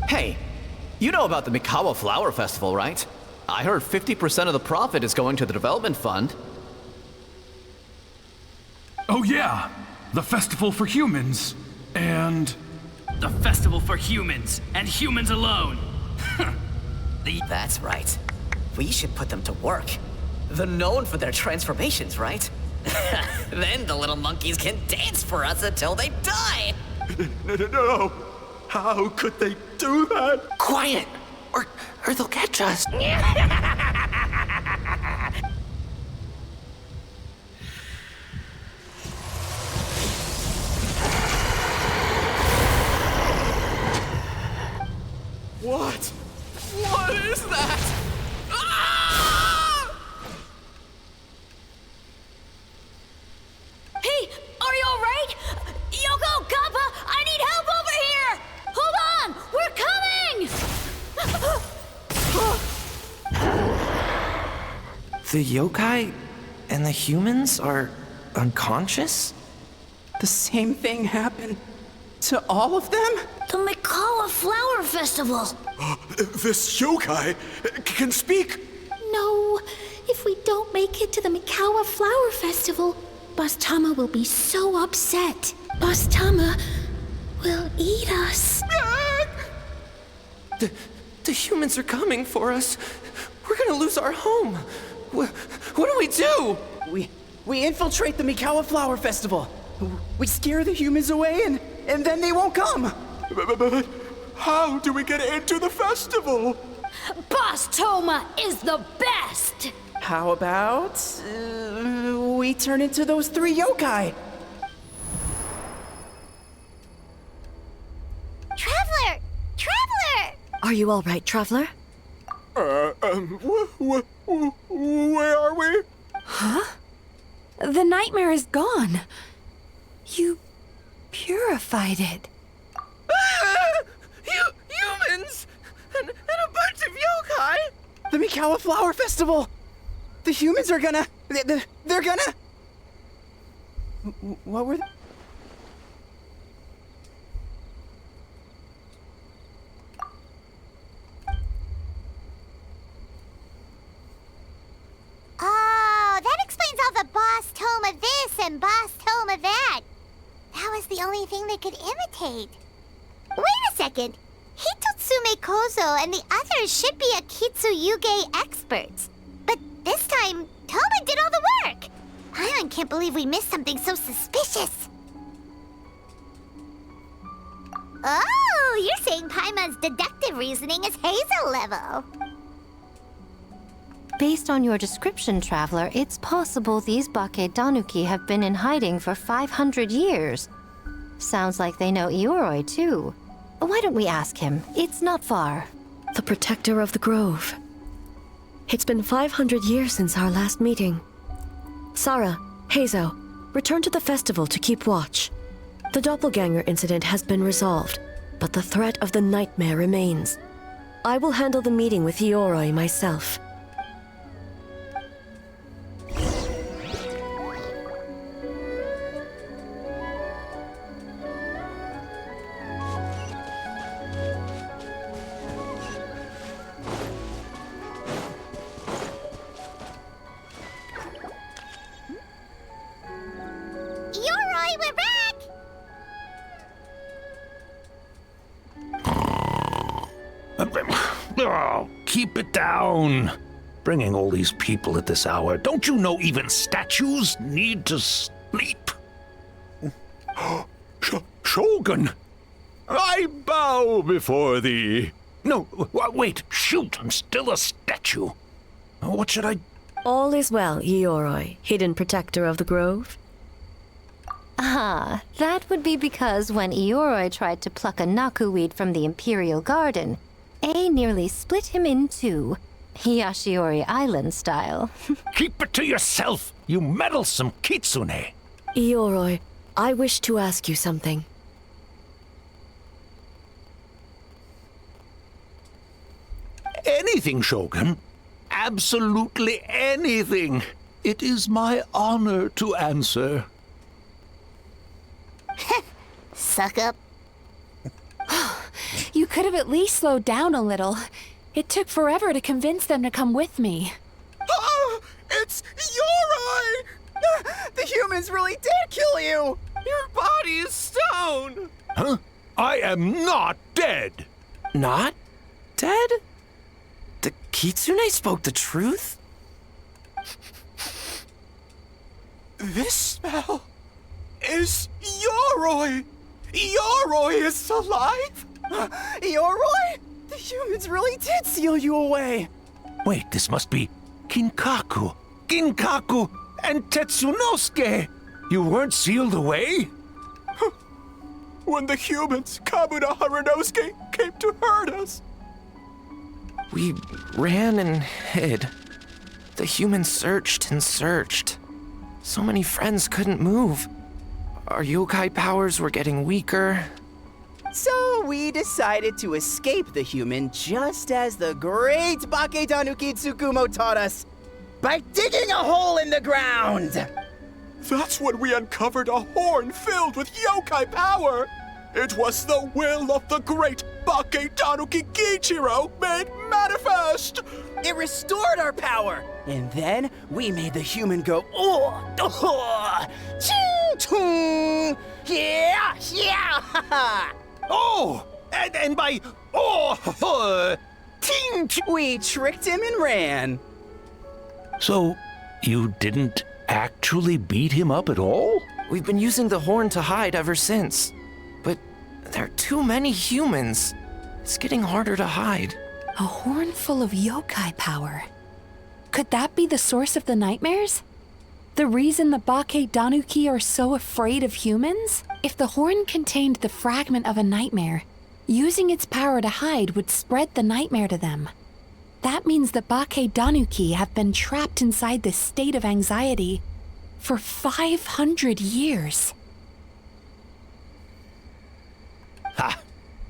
Hey, you know about the Mikawa Flower Festival, right? I heard 50% of the profit is going to the development fund. Oh yeah, the festival for humans, and... The festival for humans, and humans alone. That's right. We should put them to work. They're known for their transformations, right? Then the little monkeys can dance for us until they die! No! How could they do that? Quiet! Or they'll catch us! What? What is that? Ah! Hey, are you alright? Yoko, Kappa, I need help over here! Hold on, we're coming! The yokai and the humans are unconscious? The same thing happened to all of them? The Mikawa Flower Festival! This yokai can speak! No, if we don't make it to the Mikawa Flower Festival, Boss Tama will be so upset. Boss Tama will eat us. The humans are coming for us. We're gonna lose our home. What do we do? We infiltrate the Mikawa Flower Festival. We scare the humans away and then they won't come. But how do we get into the festival? Boss Toma is the best! How about we turn into those 3 yokai? Traveler! Traveler! Are you all right, Traveler? Where are we? Huh? The nightmare is gone. You purified it. Humans! And a bunch of yokai! The Mikawa Flower Festival! The humans are gonna... They're gonna... What were they? Oh, that explains all the boss tome of this and boss tome of that. That was the only thing they could imitate. Wait a second. Hitotsume Kozo and the others should be a Kitsuyuge experts. But this time, Toma did all the work. Paimon can't believe we missed something so suspicious. Oh, you're saying Paimon's deductive reasoning is Hazel level. Based on your description, Traveler, it's possible these Bakedanuki have been in hiding for 500 years. Sounds like they know Ioroi, too. Why don't we ask him? It's not far. The protector of the grove. It's been 500 years since our last meeting. Sarah, Heizo, return to the festival to keep watch. The doppelganger incident has been resolved, but the threat of the nightmare remains. I will handle the meeting with Ioroi myself. Ioroi, we're back! Oh, keep it down. Bringing all these people at this hour. Don't you know even statues need to sleep? Shogun! I bow before thee. No, wait, shoot, I'm still a statue. What should I... All is well, Ioroi, hidden protector of the grove. Ah, that would be because when Ioroi tried to pluck a nakuweed from the Imperial Garden, A nearly split him in two, Yashiori Island style. Keep it to yourself, you meddlesome kitsune. Ioroi, I wish to ask you something. Anything, Shogun. Absolutely anything. It is my honor to answer. Suck up. You could have at least slowed down a little. It took forever to convince them to come with me. Oh, it's Ioroi! The humans really did kill you! Your body is stone! Huh? I am not dead! Not dead? The Kitsune spoke the truth? This smell is Ioroi! Ioroi is alive! Ioroi? The humans really did seal you away! Wait, this must be Kinkaku, Ginkaku, and Tetsunosuke! You weren't sealed away? When the humans, Kabuna Harunosuke, came to hurt us! We ran and hid. The humans searched and searched. So many friends couldn't move. Our yokai powers were getting weaker. So we decided to escape the human just as the great Bakedanuki Tsukumo taught us, by digging a hole in the ground! That's when we uncovered a horn filled with yokai power! It was the will of the great Bakedanuki Gichiro made manifest! It restored our power! And then we made the human go, oh, ching, chung, yeah, yeah, Oh! And by, ting, we tricked him and ran. So, you didn't actually beat him up at all? We've been using the horn to hide ever since. But there are too many humans. It's getting harder to hide. A horn full of yokai power. Could that be the source of the nightmares? The reason the Bake Danuki are so afraid of humans? If the horn contained the fragment of a nightmare, using its power to hide would spread the nightmare to them. That means the Bake Danuki have been trapped inside this state of anxiety for 500 years. Ha!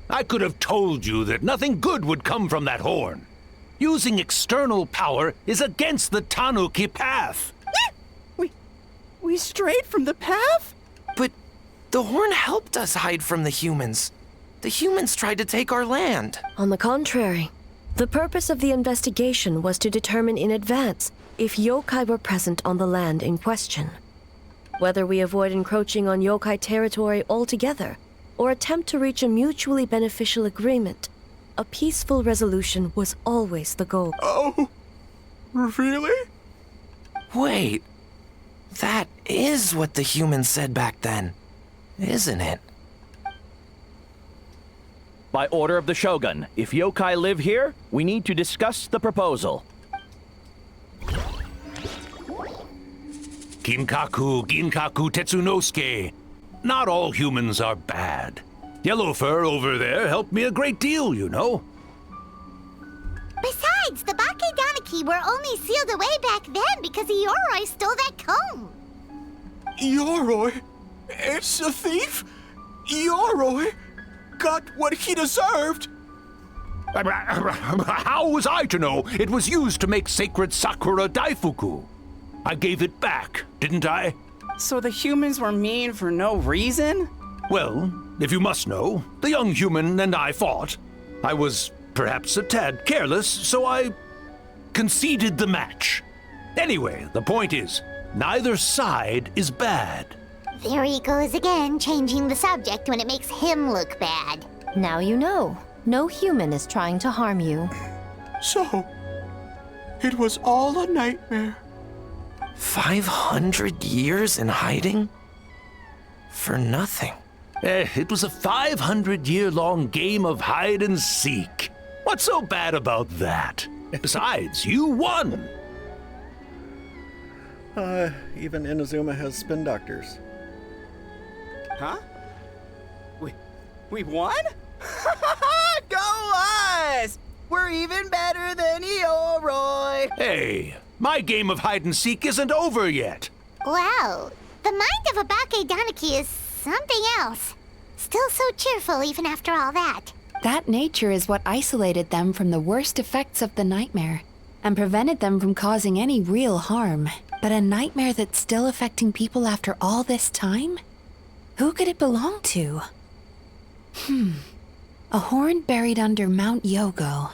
I could have told you that nothing good would come from that horn. Using external power is against the Tanuki path. We strayed from the path? But the horn helped us hide from the humans. The humans tried to take our land. On the contrary, the purpose of the investigation was to determine in advance if yokai were present on the land in question. Whether we avoid encroaching on yokai territory altogether, or attempt to reach a mutually beneficial agreement, a peaceful resolution was always the goal. Oh, really? Wait, that is what the humans said back then, isn't it? By order of the Shogun, if yokai live here, we need to discuss the proposal. Ginkaku Tetsunosuke. Not all humans are bad. Yellowfur over there helped me a great deal, you know. Besides, the Bake Danuki were only sealed away back then because Yoroi stole that comb. Yoroi? It's a thief? Yoroi got what he deserved. How was I to know it was used to make sacred Sakura Daifuku? I gave it back, didn't I? So the humans were mean for no reason? Well, if you must know, the young human and I fought. I was perhaps a tad careless, so I conceded the match. Anyway, the point is, neither side is bad. There he goes again, changing the subject when it makes him look bad. Now you know. No human is trying to harm you. So, it was all a nightmare. 500 years in hiding? For nothing. It was a 500-year-long game of hide and seek. What's so bad about that? Besides, you won! Even Inazuma has spin doctors. Huh? We won? Go us! We're even better than Yoroi! Hey, my game of hide and seek isn't over yet. Wow, the mind of a Bake Danuki is something else. Still so cheerful even after all that. That nature is what isolated them from the worst effects of the nightmare and prevented them from causing any real harm. But a nightmare that's still affecting people after all this time? Who could it belong to? A horn buried under Mount Yogo.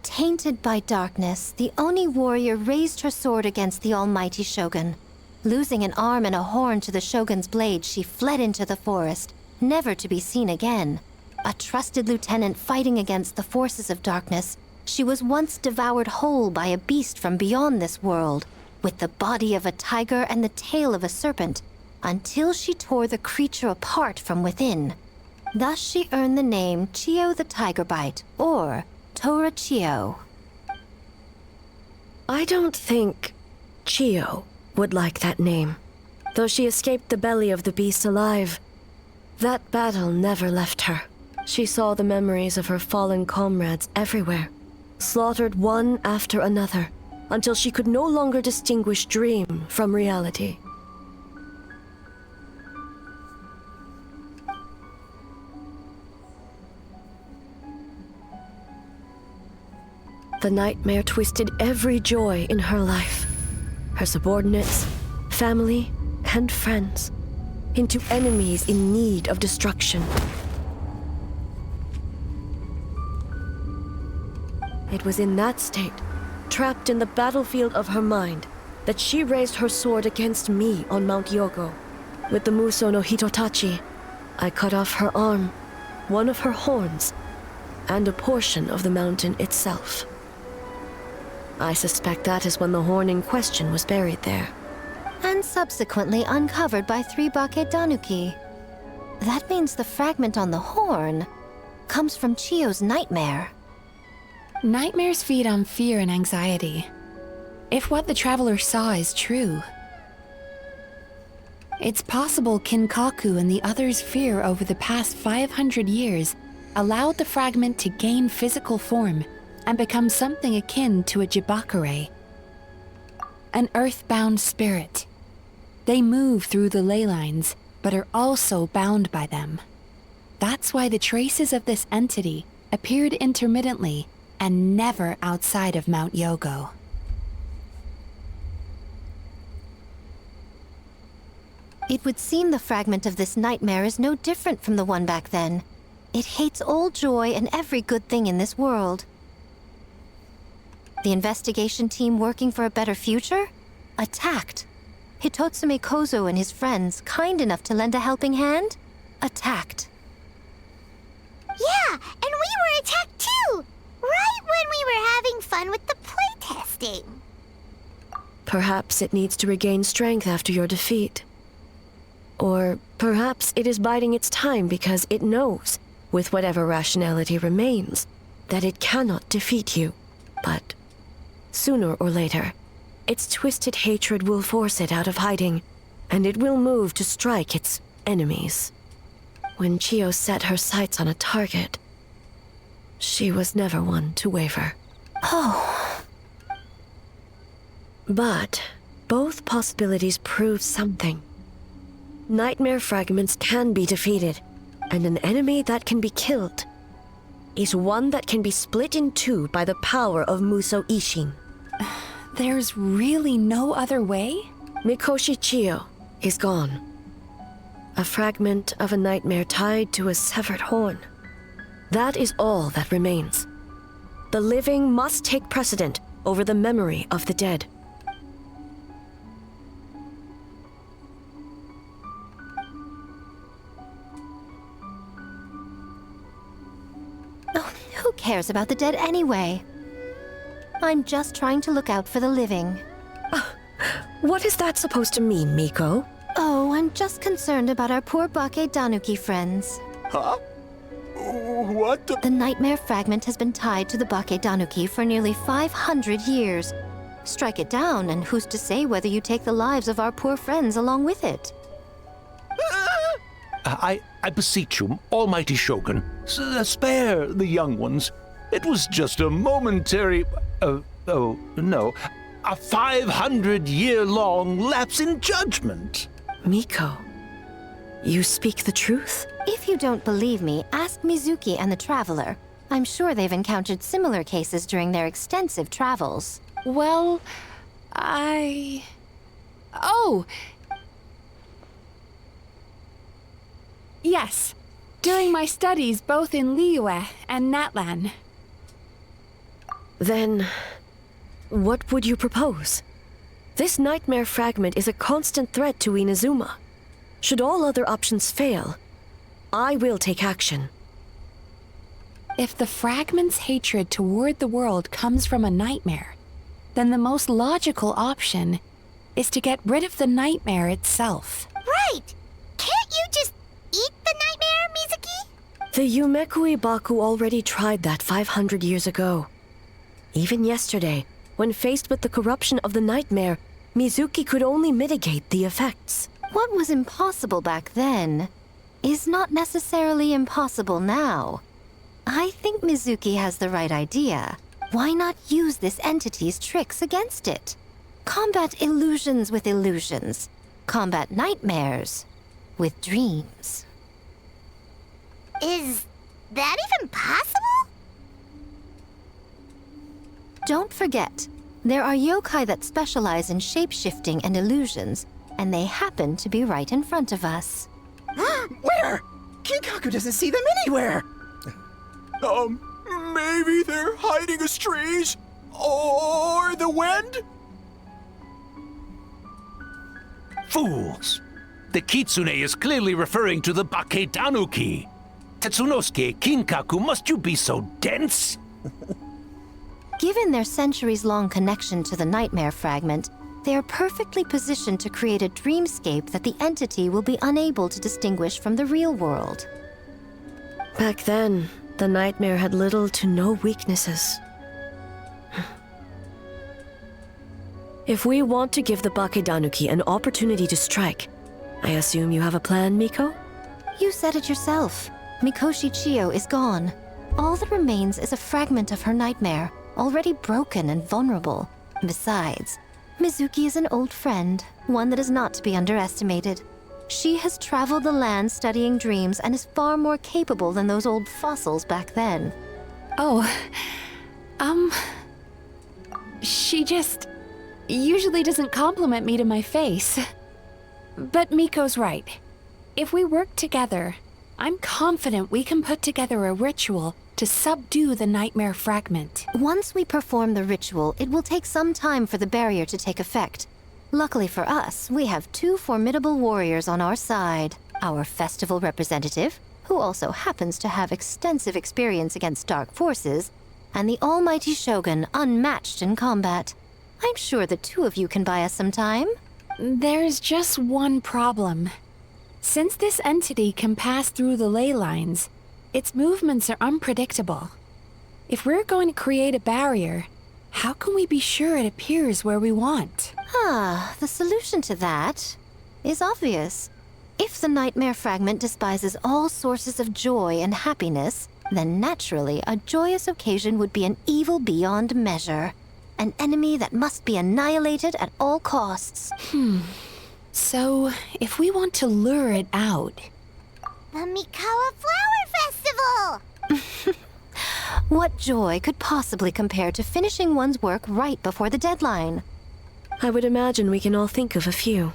Tainted by darkness, the Oni warrior raised her sword against the almighty Shogun. Losing an arm and a horn to the Shogun's blade, she fled into the forest, never to be seen again. A trusted lieutenant fighting against the forces of darkness, she was once devoured whole by a beast from beyond this world, with the body of a tiger and the tail of a serpent, until she tore the creature apart from within. Thus she earned the name Chiyo the Tigerbite, or Tora Chiyo. I don't think Chiyo would like that name. Though she escaped the belly of the beast alive, that battle never left her. She saw the memories of her fallen comrades everywhere, slaughtered one after another, until she could no longer distinguish dream from reality. The nightmare twisted every joy in her life, her subordinates, family, and friends, into enemies in need of destruction. It was in that state, trapped in the battlefield of her mind, that she raised her sword against me on Mount Yogo. With the Muso no Hitotachi, I cut off her arm, one of her horns, and a portion of the mountain itself. I suspect that is when the horn in question was buried there. And subsequently uncovered by 3 Bake Danuki. That means the fragment on the horn comes from Chiyo's nightmare. Nightmares feed on fear and anxiety. If what the traveler saw is true, it's possible Kinkaku and the others' fear over the past 500 years allowed the fragment to gain physical form and become something akin to a Jibakure, an earthbound spirit. They move through the ley lines, but are also bound by them. That's why the traces of this entity appeared intermittently and never outside of Mount Yogo. It would seem the fragment of this nightmare is no different from the one back then. It hates all joy and every good thing in this world. The investigation team working for a better future? Attacked. Hitotsume Kozo and his friends, kind enough to lend a helping hand? Attacked. Yeah, and we were attacked too! Right when we were having fun with the playtesting. Perhaps it needs to regain strength after your defeat. Or perhaps it is biding its time because it knows, with whatever rationality remains, that it cannot defeat you. But sooner or later, its twisted hatred will force it out of hiding, and it will move to strike its enemies. When Chio set her sights on a target, she was never one to waver. Oh. But both possibilities prove something. Nightmare fragments can be defeated, and an enemy that can be killed is one that can be split in two by the power of Muso Ishin. There's really no other way? Mikoshi Chio is gone. A fragment of a nightmare tied to a severed horn. That is all that remains. The living must take precedent over the memory of the dead. Oh, who cares about the dead anyway? I'm just trying to look out for the living. What is that supposed to mean, Miko? Oh, I'm just concerned about our poor Bake Danuki friends. Huh? What the? The nightmare fragment has been tied to the Bake Danuki for nearly 500 years. Strike it down, and who's to say whether you take the lives of our poor friends along with it? I beseech you, almighty Shogun, spare the young ones. It was just a momentary... a 500-year-long lapse in judgment. Miko, you speak the truth? If you don't believe me, ask Mizuki and the Traveler. I'm sure they've encountered similar cases during their extensive travels. Well, Oh! Yes. During my studies both in Liyue and Natlan. Then, what would you propose? This nightmare fragment is a constant threat to Inazuma. Should all other options fail, I will take action. If the fragment's hatred toward the world comes from a nightmare, then the most logical option is to get rid of the nightmare itself. Right! Can't you just eat the nightmare, Mizuki? The Yumekui Baku already tried that 500 years ago. Even yesterday, when faced with the corruption of the nightmare, Mizuki could only mitigate the effects. What was impossible back then is not necessarily impossible now. I think Mizuki has the right idea. Why not use this entity's tricks against it? Combat illusions with illusions. Combat nightmares with dreams. Is that even possible? Don't forget, there are yokai that specialize in shape-shifting and illusions, and they happen to be right in front of us. Where? Kinkaku doesn't see them anywhere! Maybe they're hiding as trees? Or the wind? Fools! The Kitsune is clearly referring to the Bake Danuki. Tetsunosuke, Kinkaku, must you be so dense? Given their centuries-long connection to the nightmare fragment, they are perfectly positioned to create a dreamscape that the entity will be unable to distinguish from the real world. Back then, the nightmare had little to no weaknesses. If we want to give the Bakedanuki an opportunity to strike, I assume you have a plan, Miko? You said it yourself. Mikoshi Chiyo is gone. All that remains is a fragment of her nightmare, already broken and vulnerable. Besides, Mizuki is an old friend, one that is not to be underestimated. She has traveled the land studying dreams and is far more capable than those old fossils back then. Oh, she just usually doesn't compliment me to my face. But Miko's right. If we work together, I'm confident we can put together a ritual to subdue the nightmare fragment. Once we perform the ritual, it will take some time for the barrier to take effect. Luckily for us, we have two formidable warriors on our side. Our festival representative, who also happens to have extensive experience against dark forces, and the almighty Shogun, unmatched in combat. I'm sure the two of you can buy us some time. There's just one problem. Since this entity can pass through the ley lines, its movements are unpredictable. If we're going to create a barrier, how can we be sure it appears where we want? The solution to that is obvious. If the nightmare fragment despises all sources of joy and happiness, then naturally a joyous occasion would be an evil beyond measure. An enemy that must be annihilated at all costs. So, if we want to lure it out... The Mikawa Flower Festival! What joy could possibly compare to finishing one's work right before the deadline? I would imagine we can all think of a few.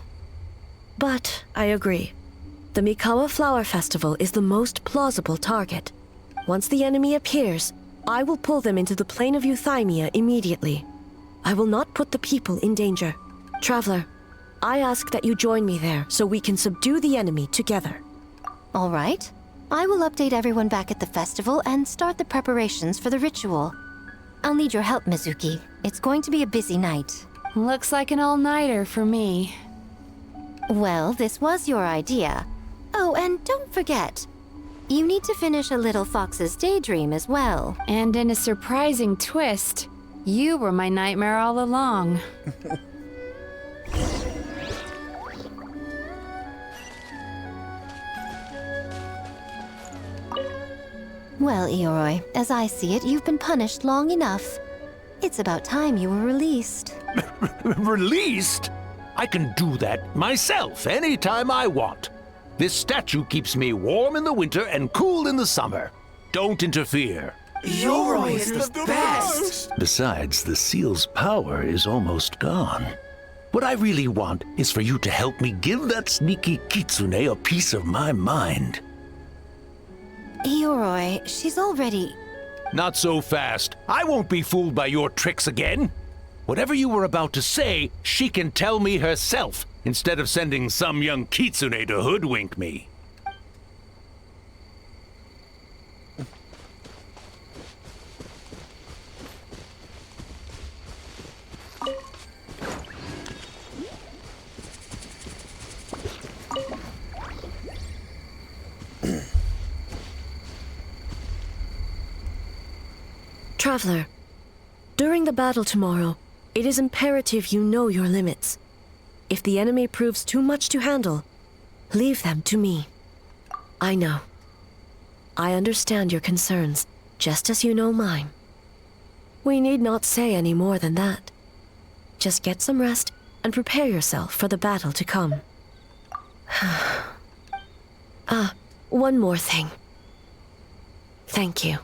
But I agree. The Mikawa Flower Festival is the most plausible target. Once the enemy appears, I will pull them into the plane of Euthymia immediately. I will not put the people in danger. Traveler, I ask that you join me there so we can subdue the enemy together. All right. I will update everyone back at the festival and start the preparations for the ritual. I'll need your help, Mizuki. It's going to be a busy night. Looks like an all-nighter for me. Well, this was your idea. Oh, and don't forget, you need to finish a Little Fox's Daydream as well. And in a surprising twist, you were my nightmare all along. Well, Ioroi, as I see it, you've been punished long enough. It's about time you were released. Released? I can do that myself anytime I want. This statue keeps me warm in the winter and cool in the summer. Don't interfere. Yoroi is the best! Besides, the seal's power is almost gone. What I really want is for you to help me give that sneaky kitsune a piece of my mind. Ioroi, she's already... Not so fast. I won't be fooled by your tricks again. Whatever you were about to say, she can tell me herself, instead of sending some young kitsune to hoodwink me. Traveler, during the battle tomorrow, it is imperative you know your limits. If the enemy proves too much to handle, leave them to me. I know. I understand your concerns, just as you know mine. We need not say any more than that. Just get some rest and prepare yourself for the battle to come. One more thing. Thank you.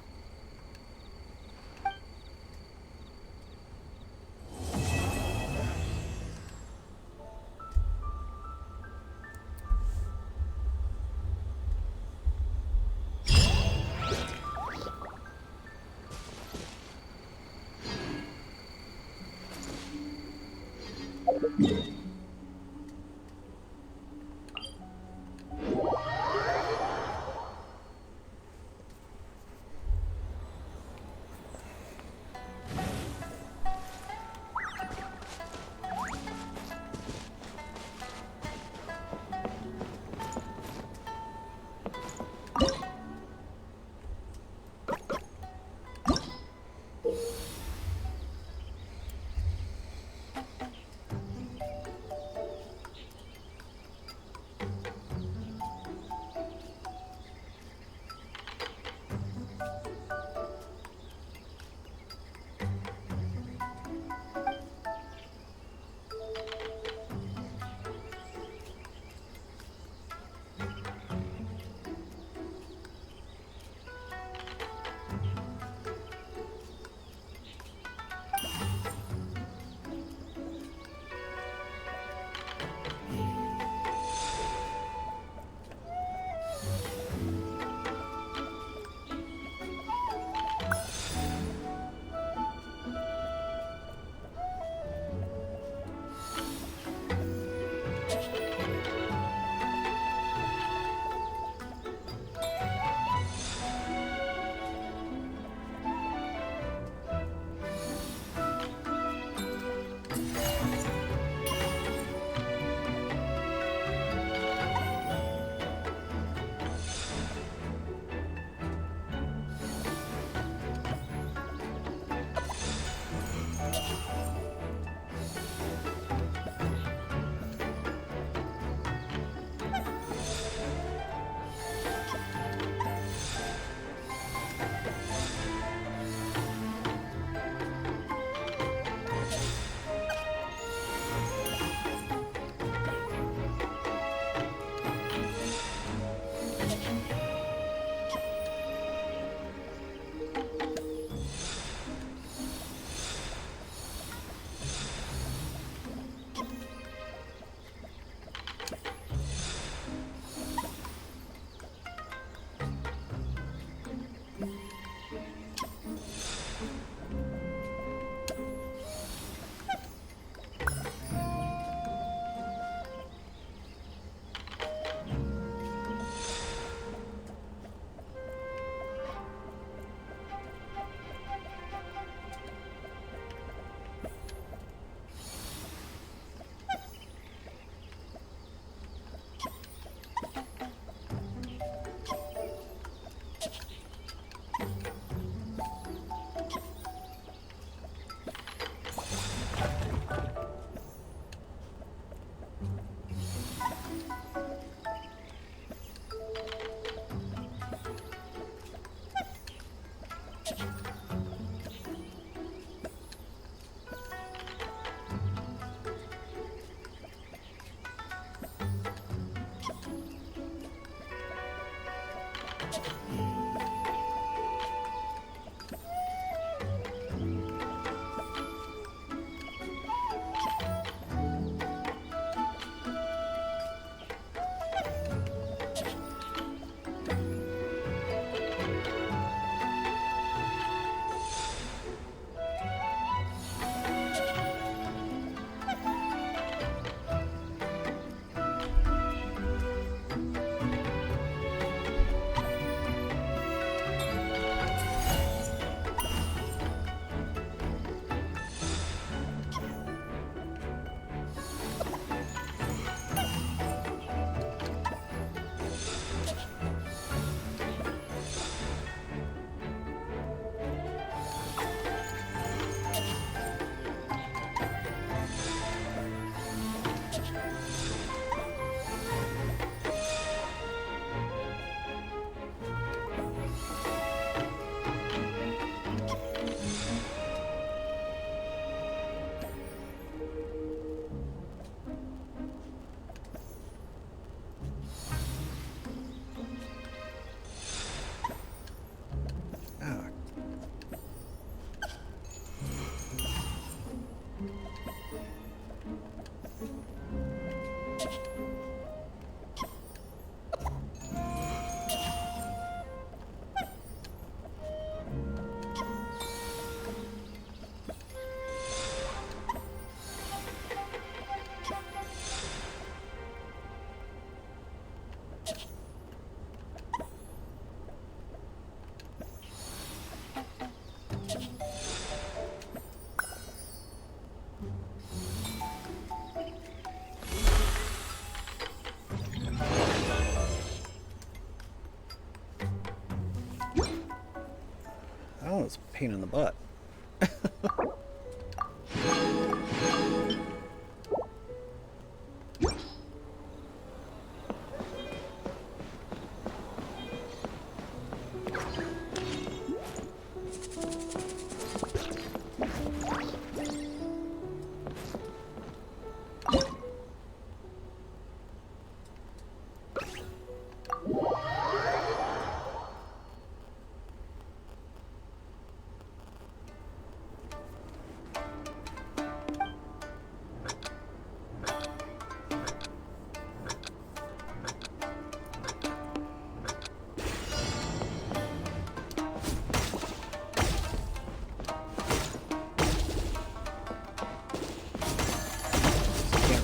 Oh, it's a pain in the butt.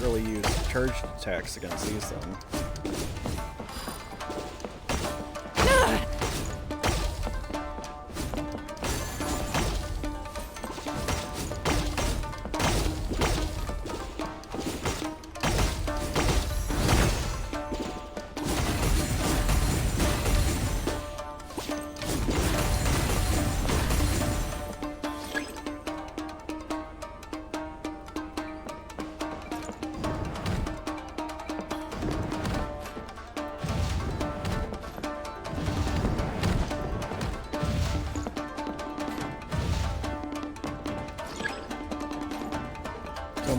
Really use charged attacks against these then.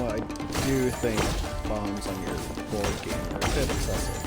I do think bombs on your board game are a bit excessive.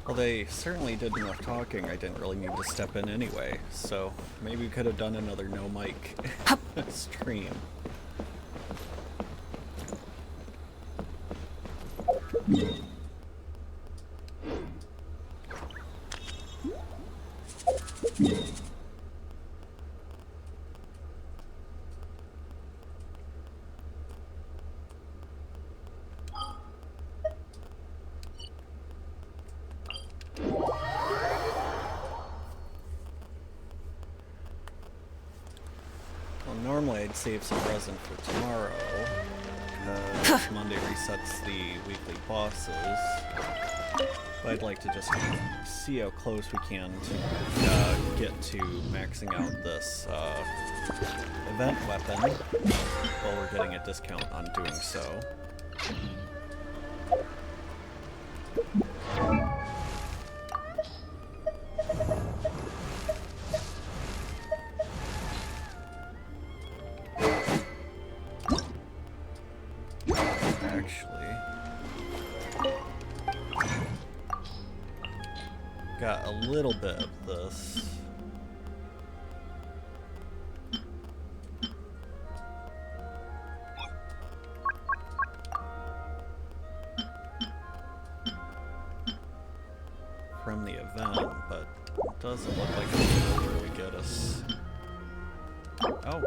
Well, they certainly did enough talking. I didn't really need to step in anyway, so maybe we could have done another no mic stream. Normally I'd save some resin for tomorrow, because Monday resets the weekly bosses. But I'd like to just see how close we can to get to maxing out this event weapon while we're getting a discount on doing so. Actually, got a little bit of this. From the event, but it doesn't look like it's gonna really get us. Oh.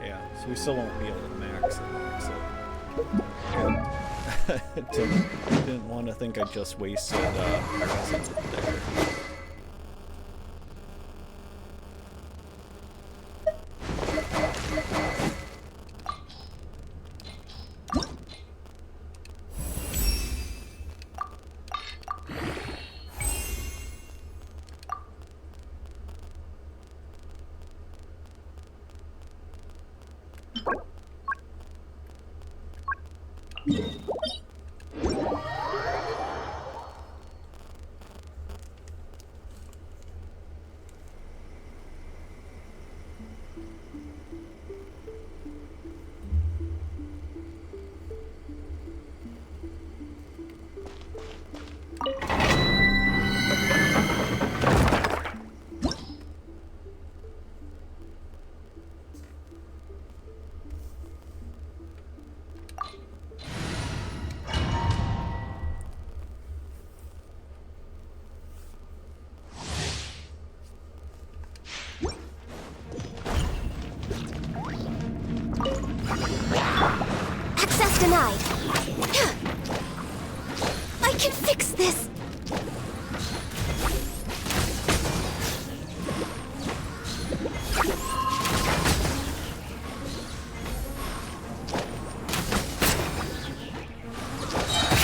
Yeah, so we still won't be able to max it, so. Didn't want to think I just wasted presence there. Access denied. I can fix this.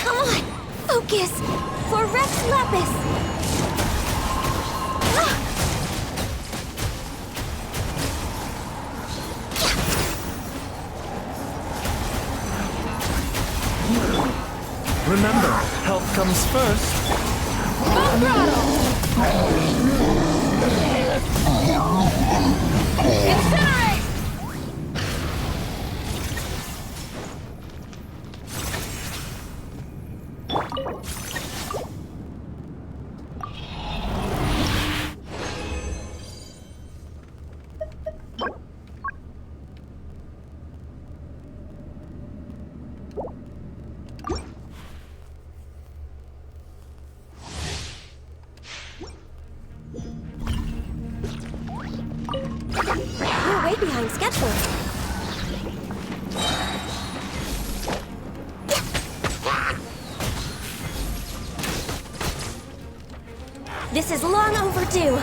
Come on, focus for Rex Lapis. Remember, health comes first. Full throttle! Incinerate! We're way behind schedule. This is long overdue.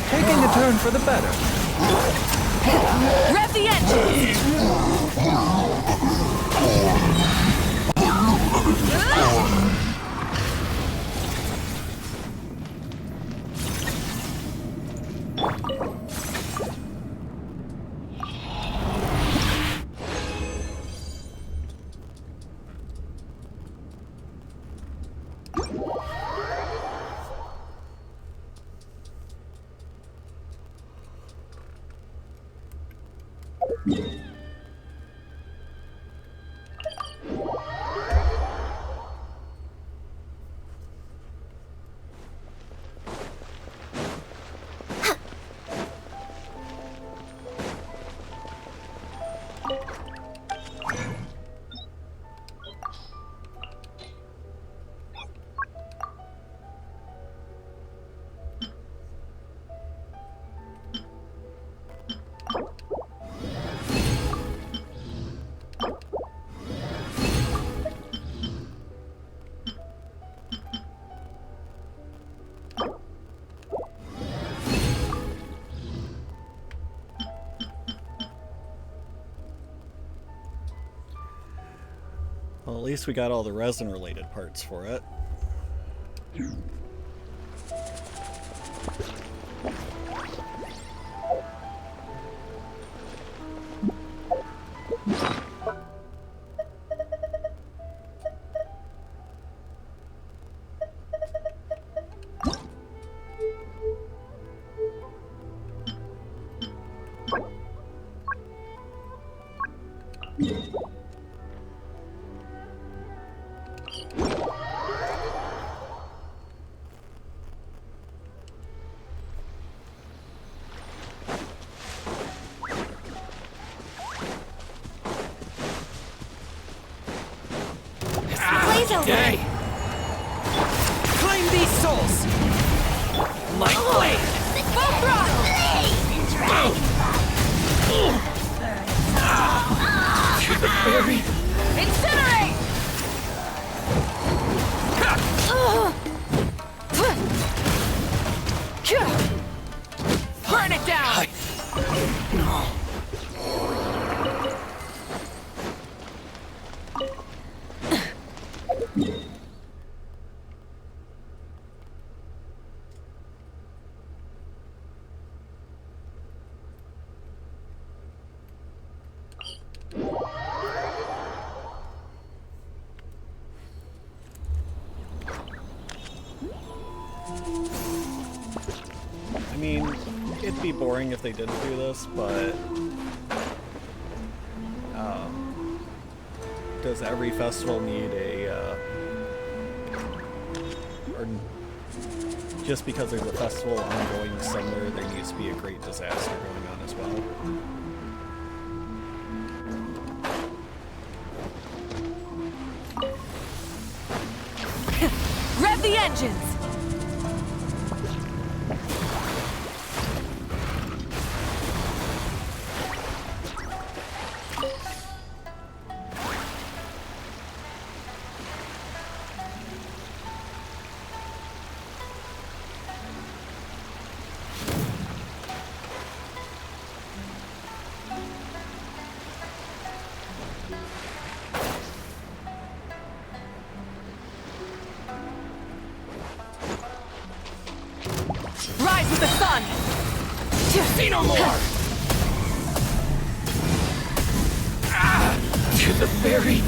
Taking a turn for the better. Rev the engines! Well, at least we got all the resin-related parts for it. Yay! Claim these souls! My blade! Full throttle! To the very... Incinerate! Burn it down! No. I mean, it'd be boring if they didn't do this, but does every festival need a, or just because there's a festival ongoing somewhere, there needs to be a great disaster going on as well? Rev the engines! Rise with the sun! See no more! To the very...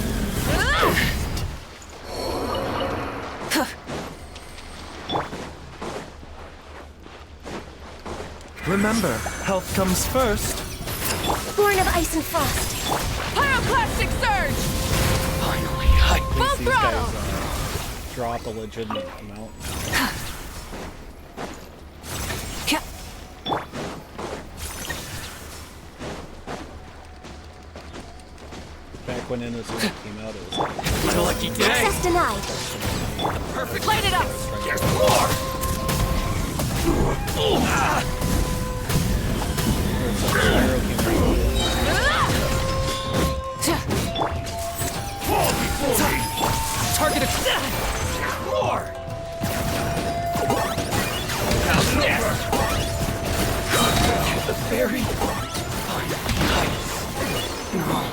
Remember, health comes first. Born of ice and frost. Pyroclastic surge! Finally, Full These throttle! guys drop a legitimate amount. Back when Inazuma came out, it was like... What a lucky day! Access denied. Perfect. Plate it up! There's more! Targeted. More! How's this? To the very... Nice. No.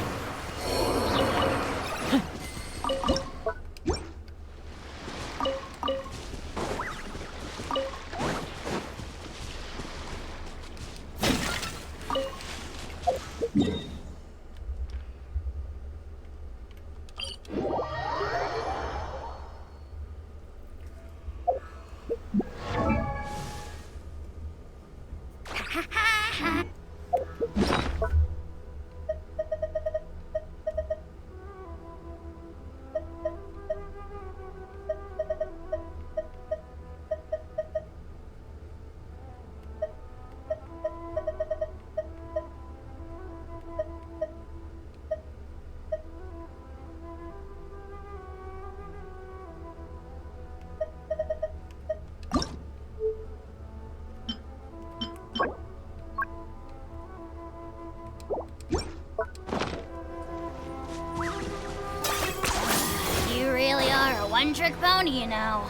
You really are a one-trick pony, you know.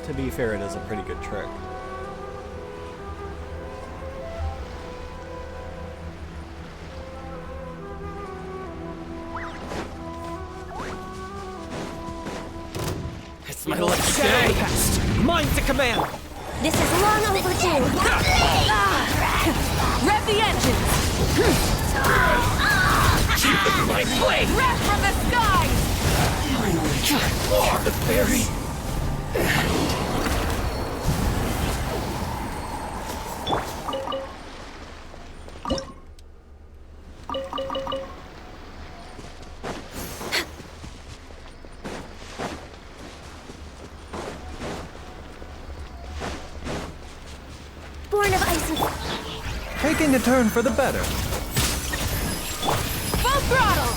To be fair, it is a pretty good trick. It's my lucky day. Mine to command. This is long overdue. Rev the engines! My blade! Rev from the skies! Oh, the fairy! Born of ice and... Taking a turn for the better. Full throttle!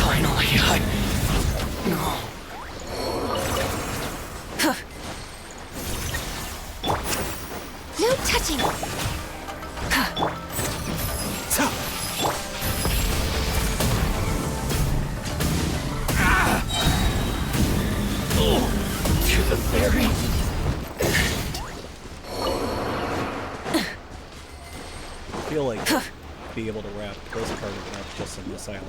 Finally, No touching! To the fairy. I feel like be able to wrap this part of it up just in this island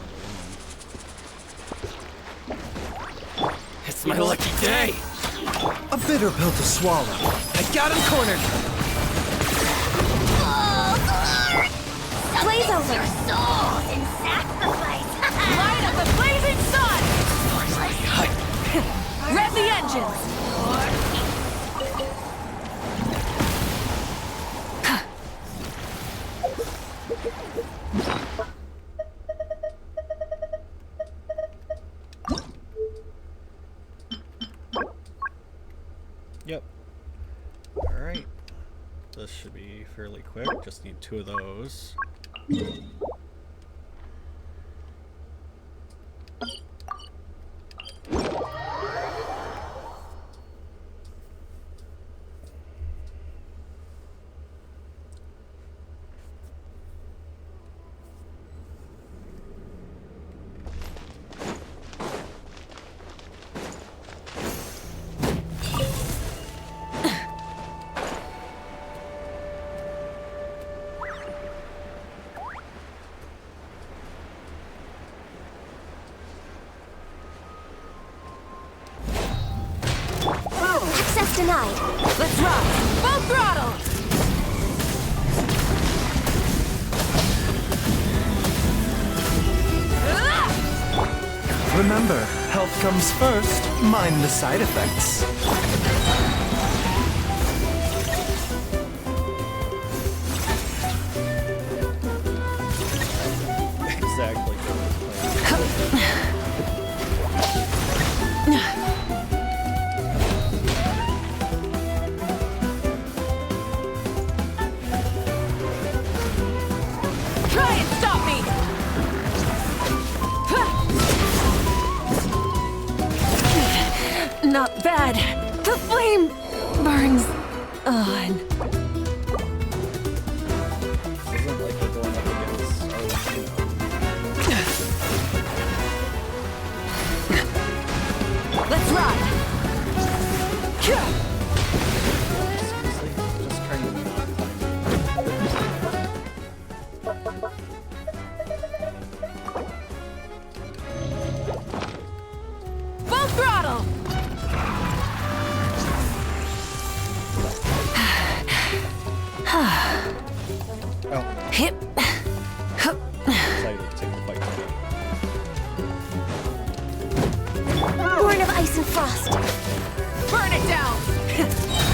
alone. It's my lucky day. A bitter pill to swallow. I got him cornered. Blaze over! Souls in sacrifice! Light of the blazing sun! Rev the engines! Yep. Alright. This should be fairly quick. Just need 2 of those. Access denied. Let's rock! Full throttle! Remember, health comes first. Mind the side effects. Exactly. Try and stop me! Not bad. The flame burns on. Isn't like we're going up against Let's ride! seriously, just trying to not Full throttle! Oh. Hip. Decided to take the fight to me. Born of ice and frost. Burn it down!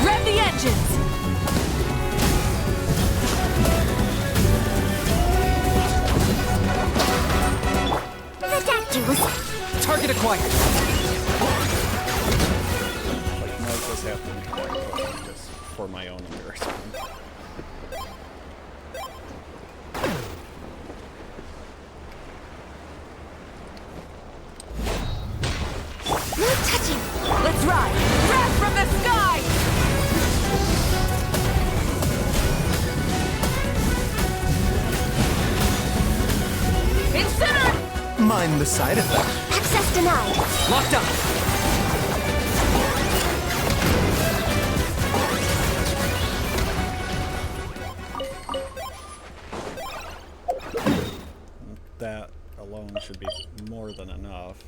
Rev the engines! The doctor was... Target acquired. Like, might just have to be just for my own embarrassment. No touching! Let's ride! Rev from the sky! Incinerate! Mind the side effect. Access denied. Locked up. That alone should be more than enough.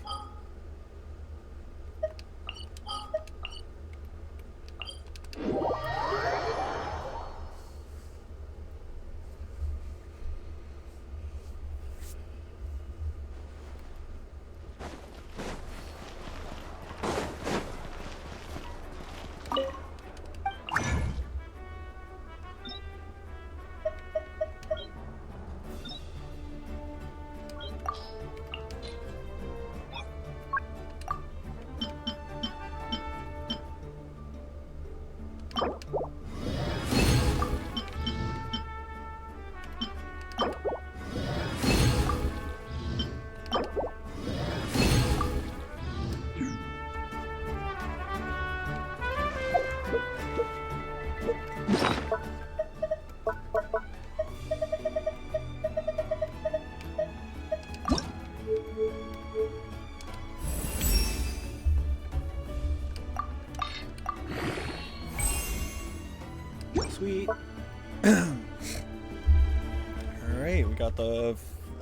Hey, we got the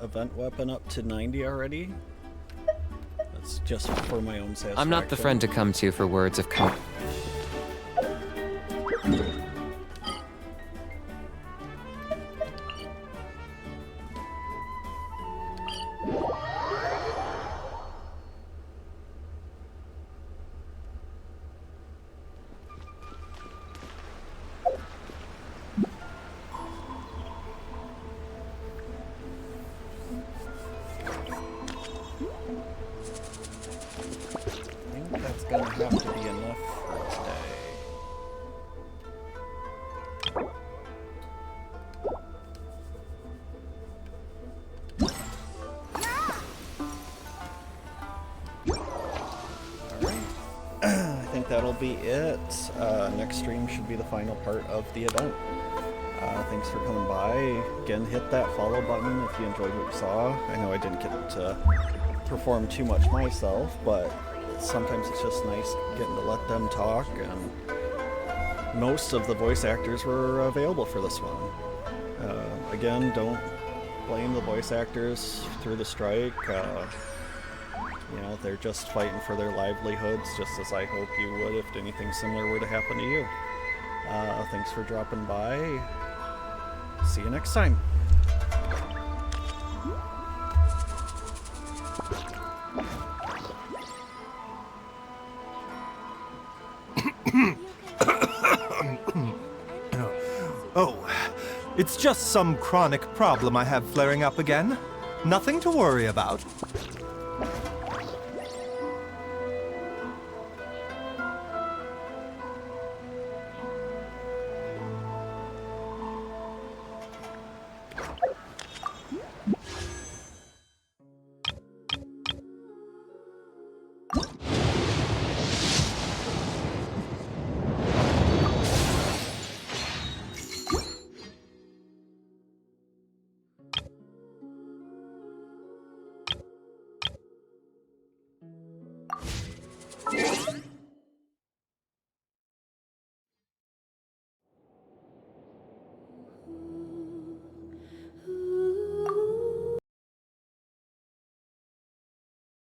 event weapon up to 90 already. That's just for my own satisfaction. I'm not the friend to come to for words of comfort. That's gonna have to be enough for today. Alright. I think that'll be it. Next stream should be the final part of the event. Thanks for coming by. Again, hit that follow button if you enjoyed what you saw. I know I didn't get to perform too much myself, but sometimes it's just nice getting to let them talk, and most of the voice actors were available for this one. Again, don't blame the voice actors through the strike. You know, they're just fighting for their livelihoods, just as I hope you would if anything similar were to happen to you. Thanks for dropping by. See you next time. Oh, it's just some chronic problem I have flaring up again. Nothing to worry about. What?